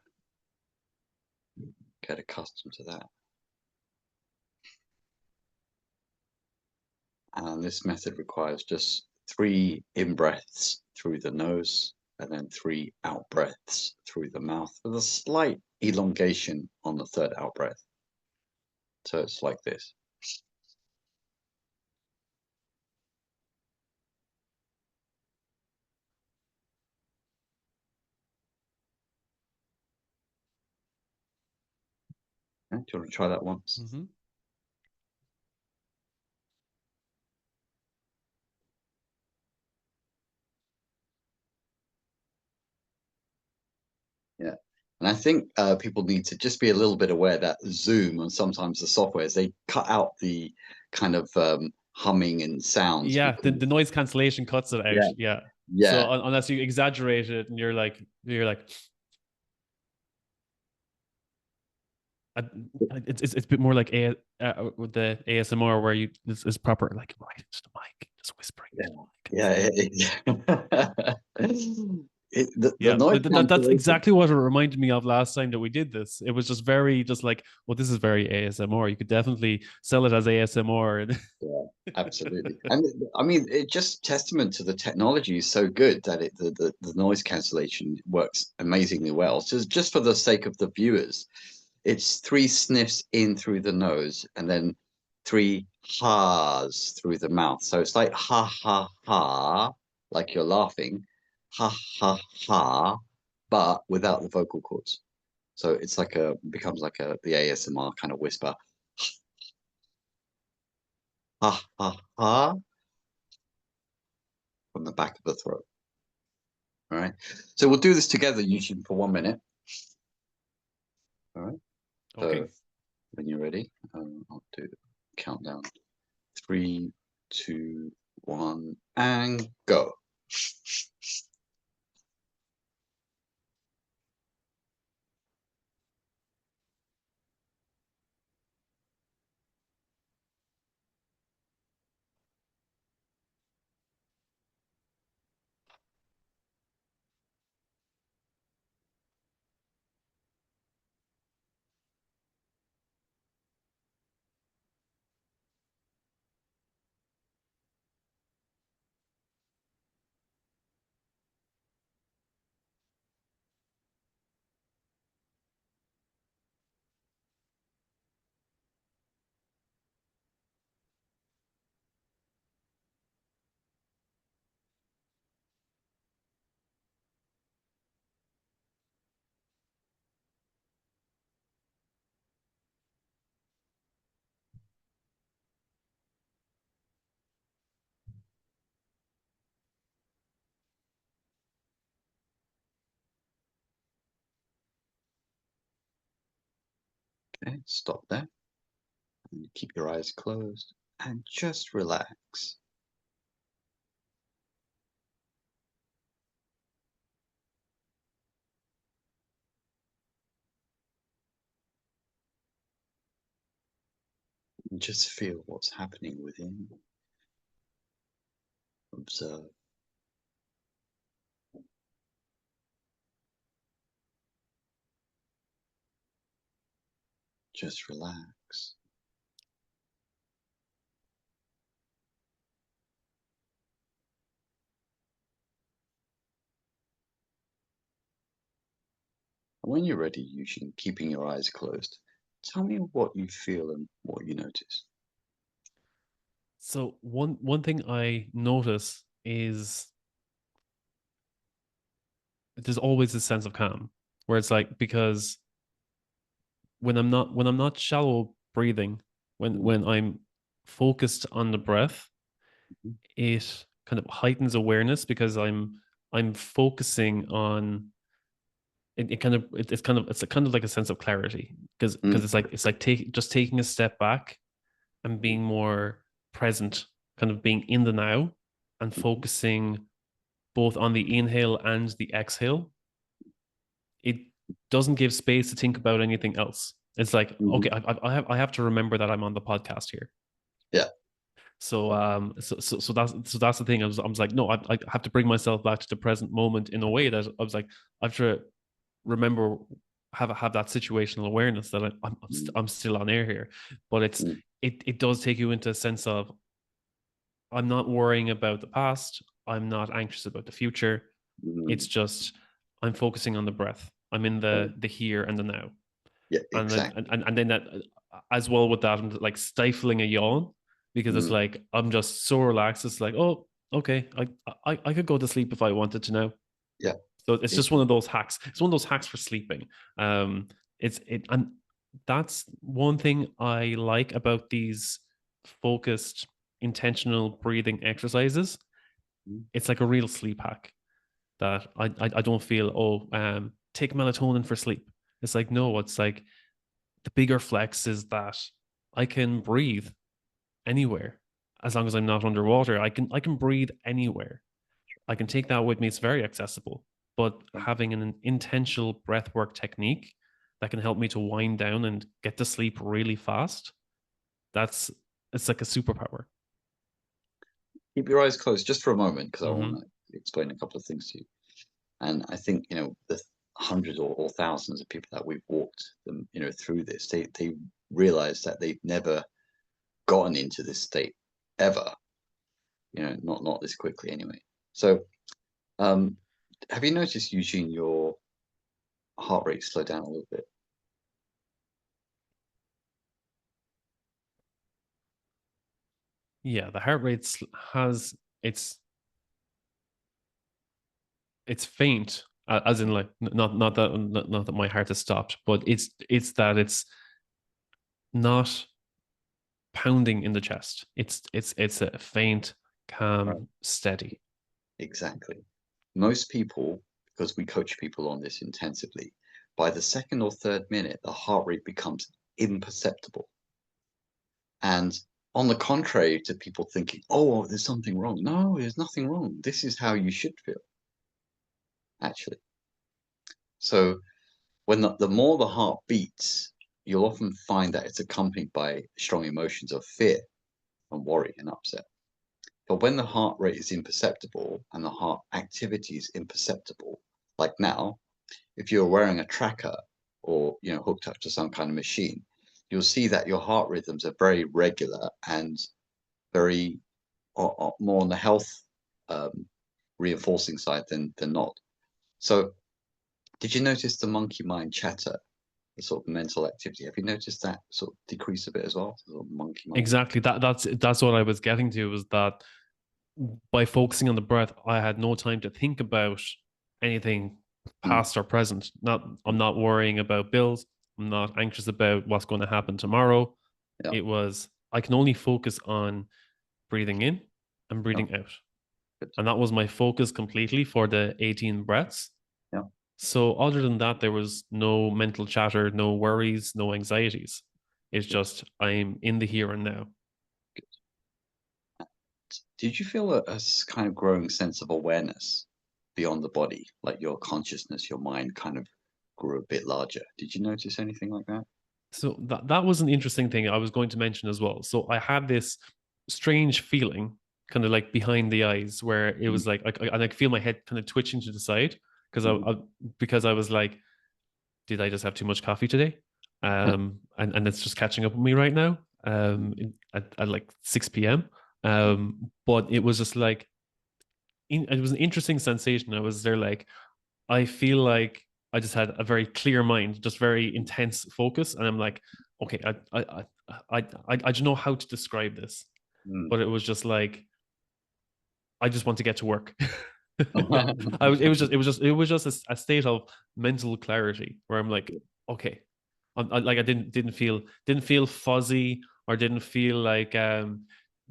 get accustomed to that. And this method requires just 3 in breaths through the nose and then 3 out breaths through the mouth with a slight elongation on the third out breath. So it's like this. Okay, do you want to try that once? Mm-hmm. Yeah. And I think people need to just be a little bit aware that Zoom and sometimes the softwares, they cut out the kind of humming and sounds Yeah, because, the noise cancellation cuts it out. yeah, Yeah. So yeah, unless you exaggerate it and you're like I, it's a bit more like with the ASMR where you is proper like right into the mic, just whispering into yeah, the mic. yeah. The Yeah, noise that's cancellation. exactly what it reminded me of last time that we did this. It was just very just like, well, this is very ASMR. You could definitely sell it as ASMR. Yeah, absolutely. And I mean, it just testament to the technology is so good that the noise cancellation works amazingly well. So just for the sake of the viewers, it's 3 sniffs in through the nose and then 3 ha's through the mouth. So it's like ha ha ha, like you're laughing, ha ha ha, but without the vocal cords. So it's like becomes like the ASMR kind of whisper, ha ha ha, from the back of the throat. All right. So we'll do this together, Eugene, for 1 minute. All right. Okay. So when you're ready, I'll do the countdown. 3, 2, 1, and go. Okay, stop there. And keep your eyes closed and just relax. And just feel what's happening within. Observe. Just relax. When you're ready, keeping your eyes closed, tell me what you feel and what you notice. So one thing I notice is there's always a sense of calm where it's like, because when I'm not shallow breathing, when I'm focused on the breath, Mhm. it kind of heightens awareness because I'm focusing on it kind of it's kind of like a sense of clarity because Mm, it's like just taking a step back and being more present, kind of being in the now and mhm, focusing both on the inhale and the exhale. It doesn't give space to think about anything else. It's like, mhm. okay, I have to remember that I'm on the podcast here. Yeah. So that's the thing. I was like, no, I have to bring myself back to the present moment in a way that I was like, I have to remember, have that situational awareness that Mm, I'm still on air here. But mm, it does take you into a sense of, I'm not worrying about the past. I'm not anxious about the future. It's mm. just I'm focusing on the breath. I'm in Oh, the here and the now. yeah, And then exactly. and then that, as well with that, I'm like stifling a yawn because it's Mm, like I'm just so relaxed. It's like, oh, okay, I could go to sleep if I wanted to now. yeah. So it's It, just one of those hacks. It's one of those hacks for sleeping. And that's one thing I like about these focused, intentional breathing exercises. mm, It's like a real sleep hack that I don't feel, take melatonin for sleep. It's like, no, it's like the bigger flex is that I can breathe anywhere as long as I'm not underwater. I can breathe anywhere. I can take that with me. It's very accessible. But yeah. having an intentional breathwork technique that can help me to wind down and get to sleep really fast, that's it's like a superpower. Keep your eyes closed just for a moment because I want Mm-hmm. to explain a couple of things to you. And I think, the hundreds or thousands of people that we've walked them, through this, they realize that they've never gotten into this state ever, not this quickly anyway. So, um, have you noticed, Eugene, your heart rate slow down a little bit? Yeah, the heart rate has it's faint, as in like not that my heart has stopped, but it's that it's not pounding in the chest. It's a faint, Right. calm, steady. Exactly. Most people, because we coach people on this intensively, by the second or third minute, the heart rate becomes imperceptible. And on the contrary to people thinking, oh, there's something wrong. No, there's nothing wrong. This is how you should feel, actually. So when the more the heart beats, you'll often find that it's accompanied by strong emotions of fear and worry and upset. But when the heart rate is imperceptible and the heart activity is imperceptible, like now, if you're wearing a tracker or hooked up to some kind of machine, you'll see that your heart rhythms are very regular and very more on the health um, reinforcing side than not. So, did you notice the monkey mind chatter, the sort of mental activity? Have you noticed that sort of decrease a bit as well, the sort of monkey mind? Exactly. That's what I was getting to, was that by focusing on the breath, I had no time to think about anything Mm, past or present. Not I'm mm, not worrying about bills. I'm not anxious about what's going to happen tomorrow. yeah, It was, I can only focus on breathing in and yeah, breathing out. good. And that was my focus completely for the 18 breaths. Yeah, So other than that, there was no mental chatter, no worries, no anxieties. It's just I'm in the here and now. Did you feel a kind of growing sense of awareness beyond the body, like your consciousness, your mind kind of grew a bit larger? Did you notice anything like that? So that was an interesting thing I was going to mention as well. So I had this strange feeling, kind of like behind the eyes, where it Mm, was like I feel my head kind of twitching to the side because mm, because I was like, did I just have too much coffee today? And it's just catching up with me right now. mm, At like 6 p.m. But it was just like it was an interesting sensation. I was there like I feel like I just had a very clear mind, just very intense focus, and I'm like, okay, I don't know how to describe this, mm, but it was just like I just want to get to work. mm. It was just a state of mental clarity where I'm like, okay, like I didn't feel fuzzy or didn't feel like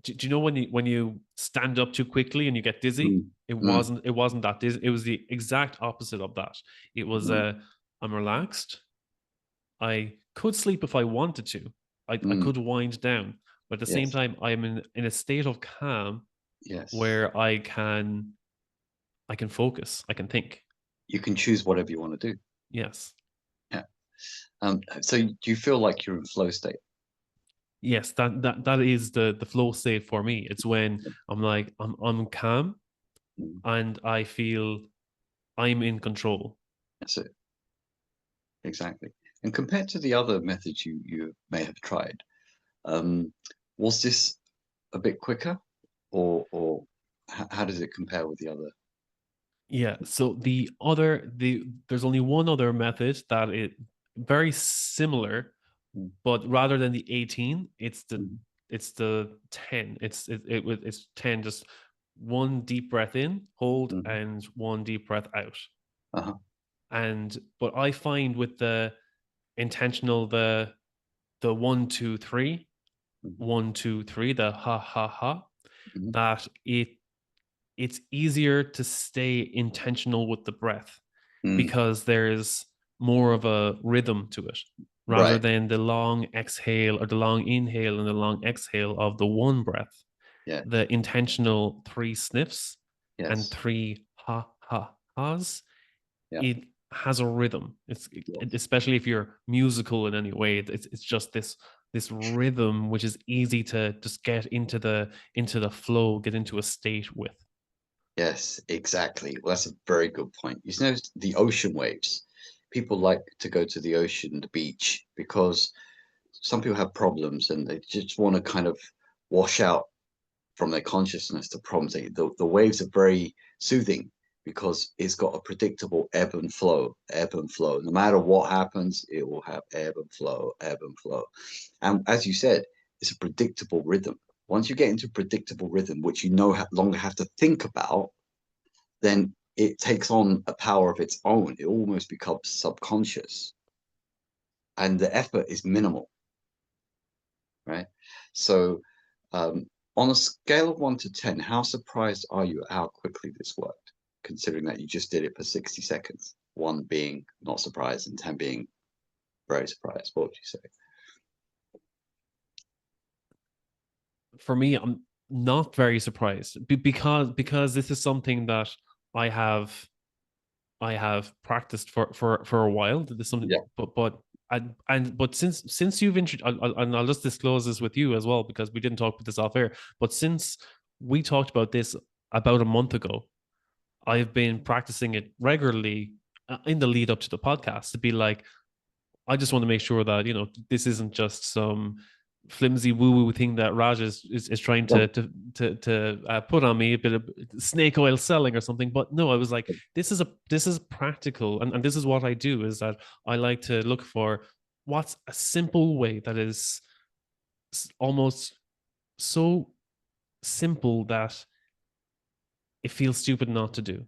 do you know when you stand up too quickly and you get dizzy? Mm, It wasn't that dizzy. It was the exact opposite of that. It was mm, I'm relaxed. I could sleep if I wanted to. I mm. could wind down, but at the same Yes, time, I'm in a state of calm yes. where I can focus, I can think. You can choose whatever you want to do. Yes. Yeah. So do you feel like you're in flow state? Yes, that is the flow state for me. It's when I'm like I'm calm Mm, and I feel I'm in control. that's it. Exactly. And compared to the other methods you may have tried, um, was this a bit quicker, or how does it compare with the other? Yeah. So the there's only one other method that it very similar, Mm, but rather than the 18, mm, it's the 10. It's 10, just one deep breath in, hold, mhm. and one deep breath out. Uh-huh. And but I find with the intentional the 1 2 3 Mhm, 1 2 3, the ha ha ha, mhm, that it's easier to stay intentional with the breath mm. because there's more of a rhythm to it rather Right. than the long exhale or the long inhale and the long exhale of the one breath. Yeah. The intentional three sniffs and Yes. three ha ha ha's, Yeah. it has a rhythm. Yes. Especially if you're musical in any way. It's just this rhythm which is easy to just get into the flow, get into a state with. Yes, exactly. Well, that's a very good point. You know, the ocean waves. People like to go to the ocean, the beach, because some people have problems and they just want to kind of wash out from their consciousness the problems. The waves are very soothing because it's got a predictable ebb and flow, ebb and flow. No matter what happens, it will have ebb and flow, ebb and flow. And as you said, it's a predictable rhythm. Once you get into predictable rhythm, which you no longer have to think about, then it takes on a power of its own. It almost becomes subconscious, and the effort is minimal, right? So, um, on a scale of 1 to 10, how surprised are you at how quickly this worked, considering that you just did it for 60 seconds? One being not surprised, and 10 being very surprised. What would you say? For me, I'm not very surprised because this is something that I have I have practiced for a while. This is something, Yeah. but since you've introduced, and I'll just disclose this with you as well because we didn't talk about this off air. But since we talked about this about a month ago, I've been practicing it regularly in the lead up to the podcast to be like, I just want to make sure that this isn't just some flimsy woo woo thing that Raj is trying to put on me, a bit of snake oil selling or something. But no, I was like, this is practical, and this is what I do is that I like to look for what's a simple way that is almost so simple that it feels stupid not to do.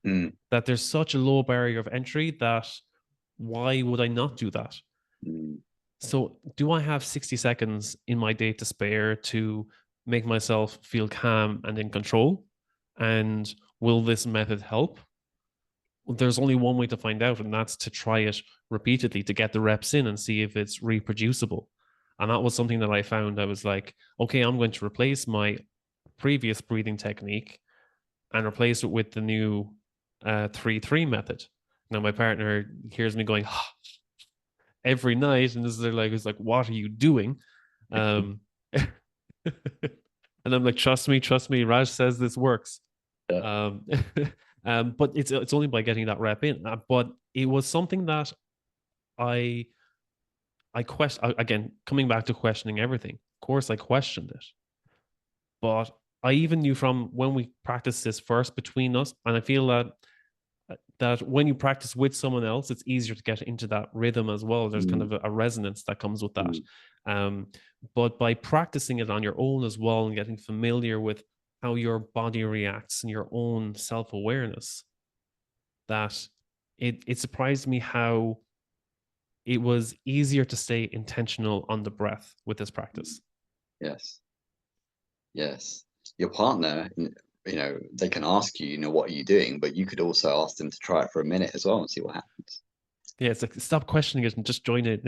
Mm, That there's such a low barrier of entry that why would I not do that? mm. So, do I have 60 seconds in my day to spare to make myself feel calm and in control? And will this method help? there's only one way to find out, and that's to try it repeatedly to get the reps in and see if it's reproducible. And that was something that I found. I was like, okay, I'm going to replace my previous breathing technique and replace it with the new 3-3 method. Now my partner hears me going every night, and this is like, it's like, what are you doing? Um, and I'm like, trust me, Raj says this works. Yeah. But it's only by getting that rep in. But it was something that I question again, coming back to questioning everything. Of course, I questioned it, but I even knew from when we practiced this first between us, and I feel that when you practice with someone else, it's easier to get into that rhythm as well. There's kind of a resonance that comes with that. But by practicing it on your own as well and getting familiar with how your body reacts and your own self-awareness, that it surprised me how it was easier to stay intentional on the breath with this practice. Yes. Yes. Your partner, they can ask you, what are you doing? But you could also ask them to try it for a minute as well and see what happens. Yeah, it's like, stop questioning it and just join it.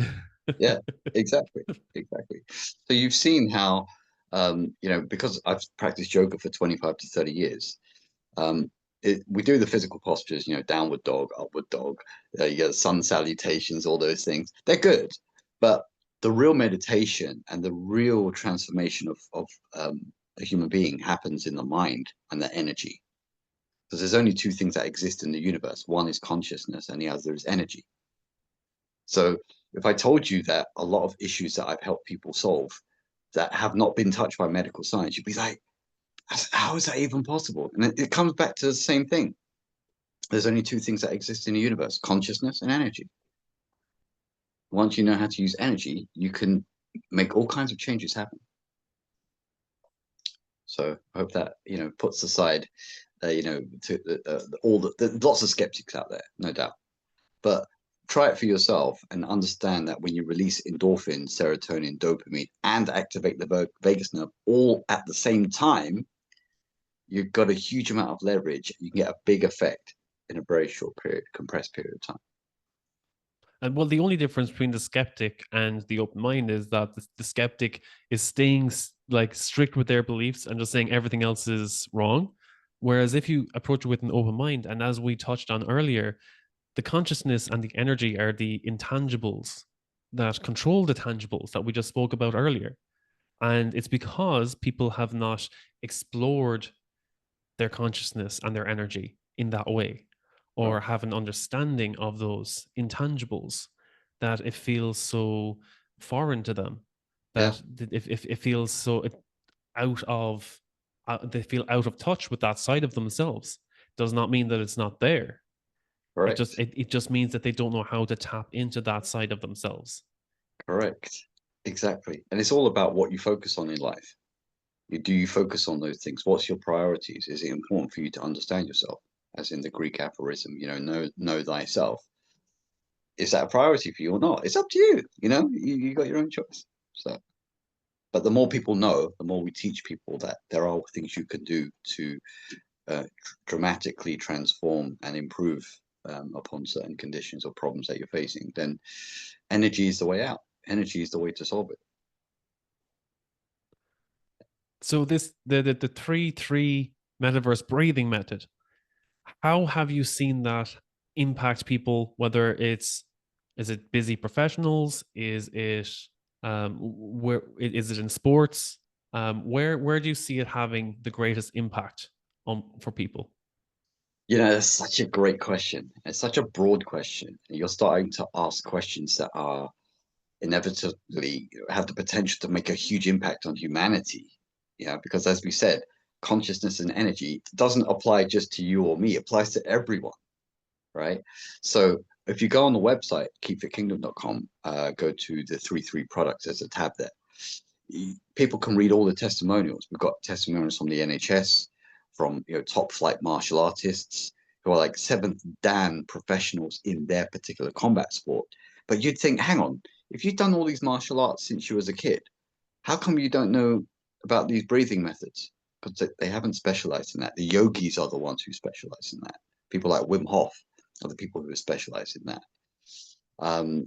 Yeah, exactly. Exactly. So you've seen how, because I've practiced yoga for 25 to 30 years, we do the physical postures, downward dog, upward dog, you get sun salutations, all those things. They're good. But the real meditation and the real transformation of a human being happens in the mind and the energy. Because there's only two things that exist in the universe. One is consciousness and the other is energy. So if I told you that a lot of issues that I've helped people solve that have not been touched by medical science, you'd be like, how is that even possible? And it comes back to the same thing. There's only two things that exist in the universe: consciousness and energy. Once you know how to use energy, you can make all kinds of changes happen. So I hope that, puts aside, to all lots of skeptics out there, no doubt. But try it for yourself and understand that when you release endorphin, serotonin, dopamine, and activate the vagus nerve all at the same time, you've got a huge amount of leverage. You can get a big effect in a very short period, compressed period of time. And well, the only difference between the skeptic and the open mind is that the skeptic is staying like strict with their beliefs and just saying everything else is wrong. Whereas if you approach it with an open mind, and as we touched on earlier, the consciousness and the energy are the intangibles that control the tangibles that we just spoke about earlier. And it's because people have not explored their consciousness and their energy in that way, or have an understanding of those intangibles, that it feels so foreign to them, that if it feels so out of they feel out of touch with that side of themselves. Does not mean that it's not there. Correct. It just means that they don't know how to tap into that side of themselves. Correct. Exactly. And it's all about what you focus on in life. Do you focus on those things? What's your priorities? Is it important for you to understand yourself? As in the Greek aphorism, know thyself. Is that a priority for you or not? It's up to you. You got your own choice. So, but the more people know, the more we teach people that there are things you can do to dramatically transform and improve upon certain conditions or problems that you're facing, then energy is the way out. Energy is the way to solve it. So the 3-3 metaverse breathing method, how have you seen that impact people? Whether is it busy professionals? Is it where is it in sports? Where do you see it having the greatest impact on for people? That's such a great question. It's such a broad question. You're starting to ask questions that are inevitably have the potential to make a huge impact on humanity. Because as we said, consciousness and energy doesn't apply just to you or me, it applies to everyone, right? So if you go on the website, keepfitkingdom.com, go to the 3-3 products, there's a tab there. People can read all the testimonials. We've got testimonials from the NHS, from top flight martial artists who are like seventh Dan professionals in their particular combat sport. But you'd think, hang on, if you've done all these martial arts since you was a kid, how come you don't know about these breathing methods? Because they haven't specialized in that. The yogis are the ones who specialize in that. People like Wim Hof, other people who are specialized in that.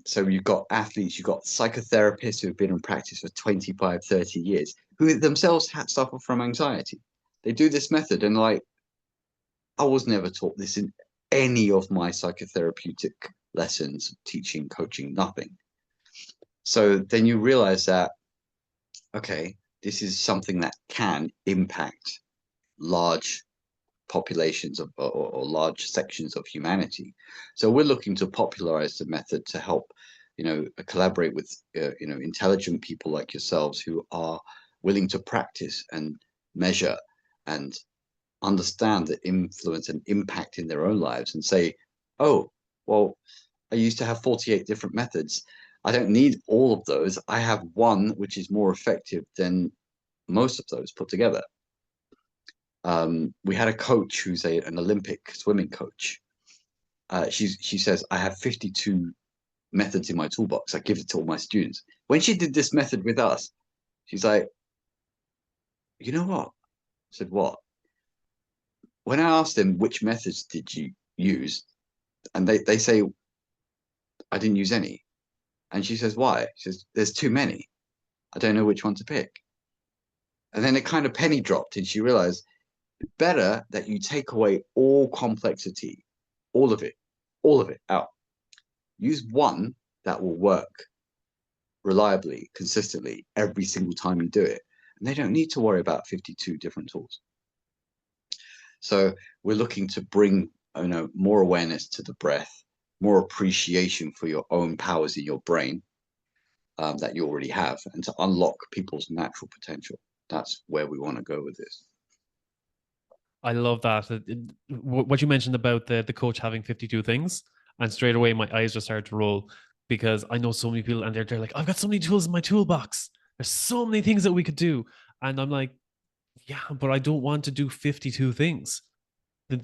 So you've got athletes, you've got psychotherapists who have been in practice for 25, 30 years, who themselves suffer from anxiety. They do this method and like, I was never taught this in any of my psychotherapeutic lessons, teaching, coaching, nothing. So then you realize that, okay, this is something that can impact large populations of or large sections of humanity. So we're looking to popularize the method to help, collaborate with, intelligent people like yourselves who are willing to practice and measure and understand the influence and impact in their own lives and say, oh, well, I used to have 48 different methods. I don't need all of those. I have one which is more effective than most of those put together. We had a coach who's an Olympic swimming coach. She says, I have 52 methods in my toolbox. I give it to all my students. When she did this method with us, she's like, you know what? I said, what? When I asked them which methods did you use, and they say, I didn't use any. And she says, why? She says, there's too many. I don't know which one to pick. And then it kind of penny dropped and she realized, better that you take away all complexity, all of it out. Use one that will work reliably, consistently, every single time you do it. And they don't need to worry about 52 different tools. So we're looking to bring, more awareness to the breath, more appreciation for your own powers in your brain that you already have, and to unlock people's natural potential. That's where we want to go with this. I love that. What you mentioned about the coach having 52 things, and straight away my eyes just started to roll, because I know so many people and they're like, I've got so many tools in my toolbox. There's so many things that we could do. And I'm like, yeah, but I don't want to do 52 things.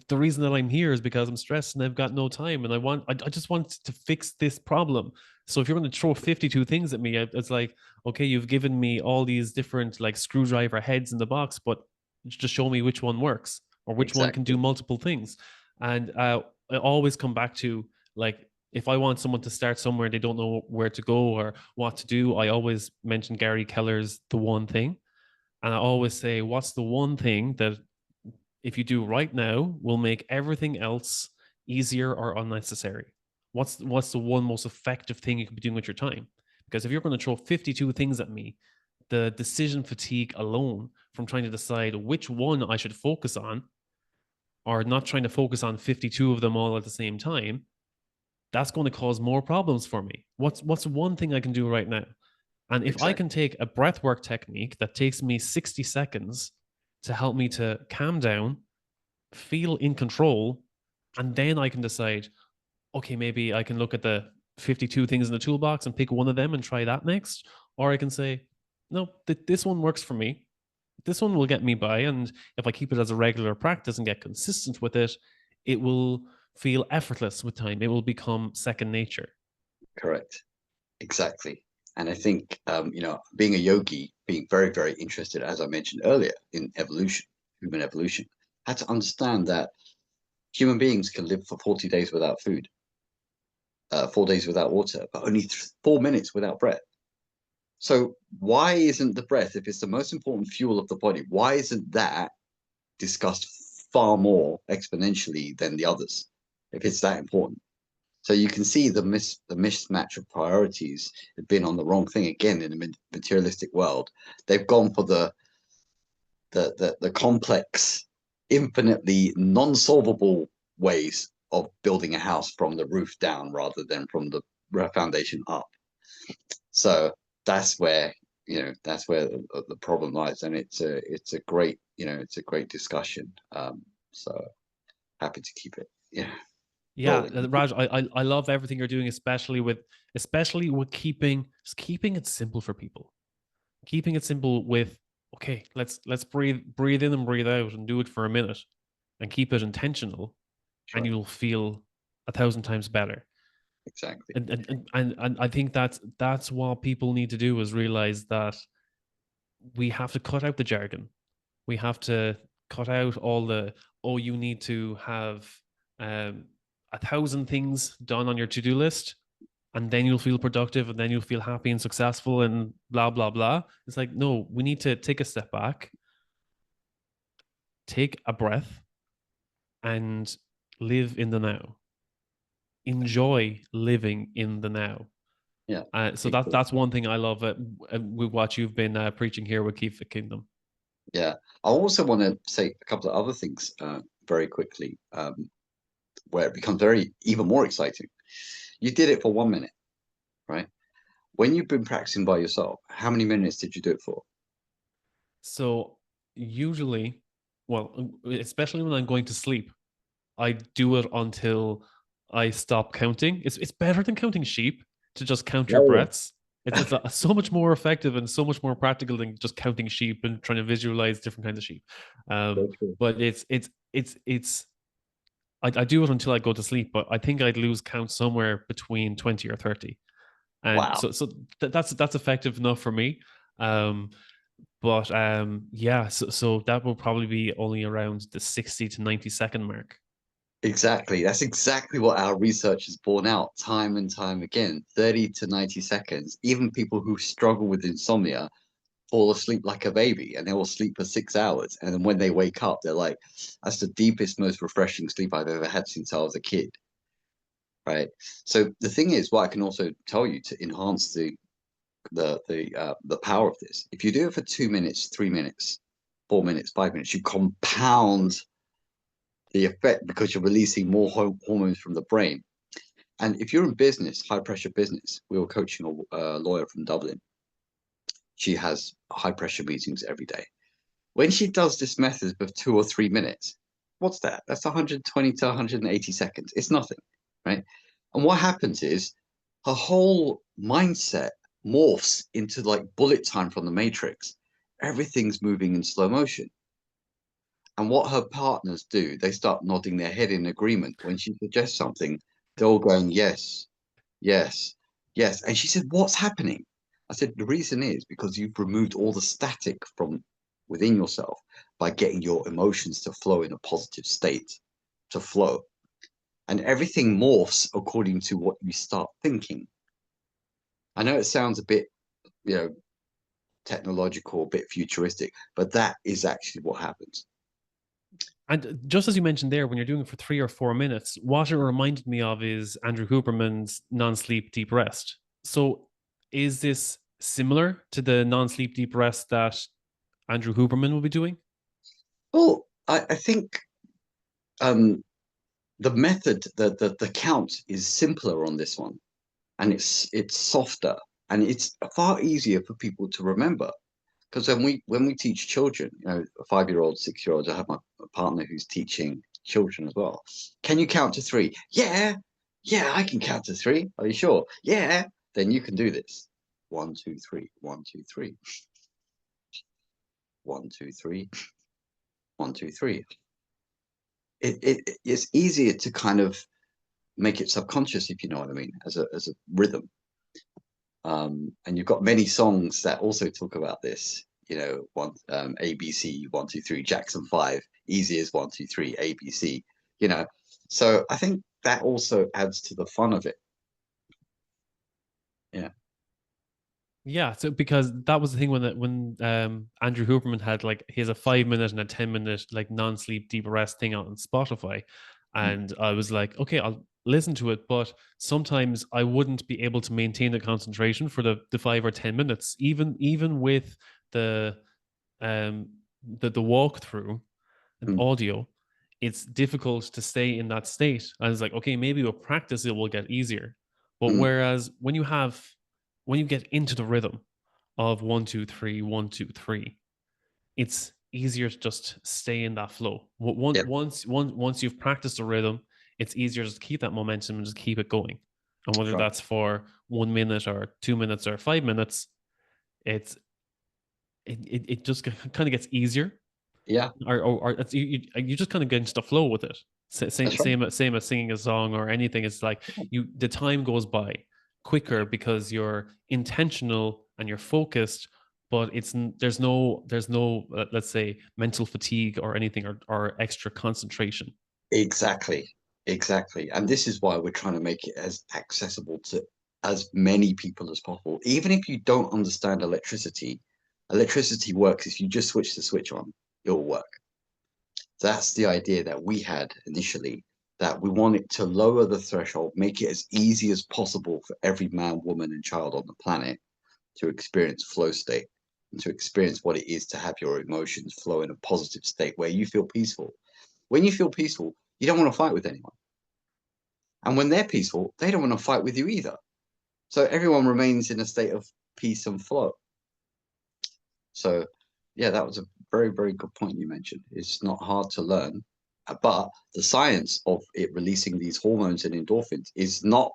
The reason that I'm here is because I'm stressed and I've got no time, and I just want to fix this problem. So if you're going to throw 52 things at me, it's like, okay, you've given me all these different like screwdriver heads in the box, but just show me which one works or which one can do multiple things. And I always come back to, like, if I want someone to start somewhere, they don't know where to go or what to do, I always mention Gary Keller's The One Thing. And I always say, what's the one thing that if you do right now will make everything else easier or unnecessary? What's the one most effective thing you could be doing with your time? Because if you're going to throw 52 things at me, the decision fatigue alone from trying to decide which one I should focus on, or not trying to focus on 52 of them all at the same time, that's going to cause more problems for me. What's one thing I can do right now? And if I can take a breathwork technique that takes me 60 seconds to help me to calm down, feel in control, and then I can decide, okay, maybe I can look at the 52 things in the toolbox and pick one of them and try that next. Or I can say, no, this one works for me. This one will get me by. And if I keep it as a regular practice and get consistent with it, it will feel effortless with time. It will become second nature. Correct. Exactly. And I think, being a yogi, being very, very interested, as I mentioned earlier, in evolution, human evolution, I had to understand that human beings can live for 40 days without food, 4 days without water, but only 4 minutes without breath. So why isn't the breath, if it's the most important fuel of the body, why isn't that discussed far more exponentially than the others, if it's that important? So you can see the mismatch of priorities have been on the wrong thing again in the materialistic world. They've gone for the complex, infinitely non-solvable ways of building a house from the roof down rather than from the foundation up. So that's where the problem lies, and it's a great discussion. So happy to keep it. Yeah. Yeah, Rolling. Raj, I love everything you're doing, especially with keeping it simple for people. Keeping it simple with, okay, let's breathe in and breathe out and do it for a minute and keep it intentional, and Right. you'll feel 1,000 times better. Exactly. And I think that's what people need to do, is realize that we have to cut out the jargon. We have to cut out all the, oh, you need to have 1,000 things done on your to-do list, and then you'll feel productive, and then you'll feel happy and successful and blah blah blah. It's like, no, we need to take a step back, take a breath, and live in the now. Enjoy living in the now. Yeah. So that's one thing I love with what you've been preaching here with Keep the Kingdom. Yeah. I also want to say a couple of other things very quickly, where it becomes even more exciting. You did it for 1 minute, right? When you've been practicing by yourself, how many minutes did you do it for? So usually, well, especially when I'm going to sleep, I do it until I stop counting. It's better than counting sheep to just count your Yeah. breaths. It's so much more effective and so much more practical than just counting sheep and trying to visualize different kinds of sheep. Very true. But I do it until I go to sleep, but I think I'd lose count somewhere between 20 or 30. And Wow. so that's effective enough for me. Um, but yeah, so that will probably be only around the 60 to 90-second mark. Exactly. That's exactly what our research has borne out time and time again. 30 to 90 seconds. Even people who struggle with insomnia fall asleep like a baby, and they will sleep for 6 hours. And then when they wake up, they're like, that's the deepest, most refreshing sleep I've ever had since I was a kid. Right. So the thing is, what I can also tell you to enhance the power of this, if you do it for 2 minutes, 3 minutes, 4 minutes, 5 minutes, you compound the effect because you're releasing more hormones from the brain. And if you're in business, high pressure business, we were coaching a lawyer from Dublin. She has high pressure meetings every day. When she does this method of 2 or 3 minutes, what's that? That's 120 to 180 seconds. It's nothing, right? And what happens is her whole mindset morphs into like bullet time from the Matrix. Everything's moving in slow motion. And what her partners do, they start nodding their head in agreement. When she suggests something, they're all going, yes, yes, yes. And she said, what's happening? I said, the reason is because you've removed all the static from within yourself by getting your emotions to flow in a positive state, to flow. And everything morphs according to what you start thinking. I know it sounds a bit, you know, technological, a bit futuristic, but that is actually what happens. And just as you mentioned there, when you're doing it for 3 or 4 minutes, what it reminded me of is Andrew Huberman's non-sleep deep rest. So is this similar to the non-sleep deep rest that Andrew Huberman will be doing? Well, I think the method, the count is simpler on this one, and it's softer, and it's far easier for people to remember. Because when we teach children, you know, 5-year-old, 6-year-olds, I have my partner who's teaching children as well. Can you count to three? Yeah, yeah, I can count to three. Are you sure? Yeah, then you can do this. 1, 2, 3, 1, 2, 3, 1, 2, 3, 1, 2, 3. It's easier to kind of make it subconscious, if you know what I mean, as a rhythm. And you've got many songs that also talk about this. You know, one ABC 1, 2, 3, Jackson 5, easy as 1, 2, 3, ABC. You know, so I think that also adds to the fun of it. Yeah. Yeah, so because that was the thing when Andrew Huberman had like he has a 5 minute and a 10 minute like non-sleep deep rest thing on Spotify, Mm. and I was like, okay, I'll listen to it, but sometimes I wouldn't be able to maintain the concentration for the 5 or 10 minutes, even with the um the walkthrough and Mm. audio. It's difficult to stay in that state. I was like, okay, maybe with practice it will get easier, but Mm. whereas when you get into the rhythm of 1, 2, 3, 1, 2, 3, it's easier to just stay in that flow. Yeah. Once you've practiced the rhythm, it's easier to keep that momentum and just keep it going. And whether Right. that's for 1 minute or 2 minutes or 5 minutes, it's it just kind of gets easier, Yeah. or it's, you just kind of get into the flow with it. That's right. Same as singing a song or anything. It's like the time goes by quicker because you're intentional and you're focused, but there's no let's say mental fatigue or anything or extra concentration. Exactly. Exactly. And this is why we're trying to make it as accessible to as many people as possible. Even if you don't understand electricity, electricity works if you just switch the switch on, it'll work. That's the idea that we had initially, that we want it to lower the threshold, make it as easy as possible for every man, woman, and child on the planet to experience flow state and to experience what it is to have your emotions flow in a positive state where you feel peaceful. When you feel peaceful, you don't want to fight with anyone. And when they're peaceful, they don't want to fight with you either. So everyone remains in a state of peace and flow. So, yeah, that was a very, very good point you mentioned. It's not hard to learn, but the science of it releasing these hormones and endorphins is not,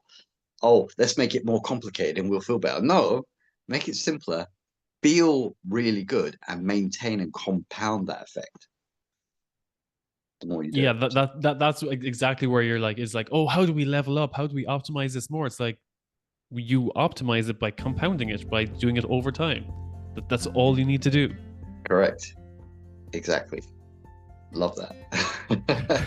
oh, let's make it more complicated and we'll feel better. No, make it simpler, feel really good, and maintain and compound that effect the more you do Yeah, it. that's exactly where you're like, is like, oh, how do we level up? How do we optimize this more? It's like you optimize it by compounding it, by doing it over time. That's all you need to do. Correct. Exactly. Love that.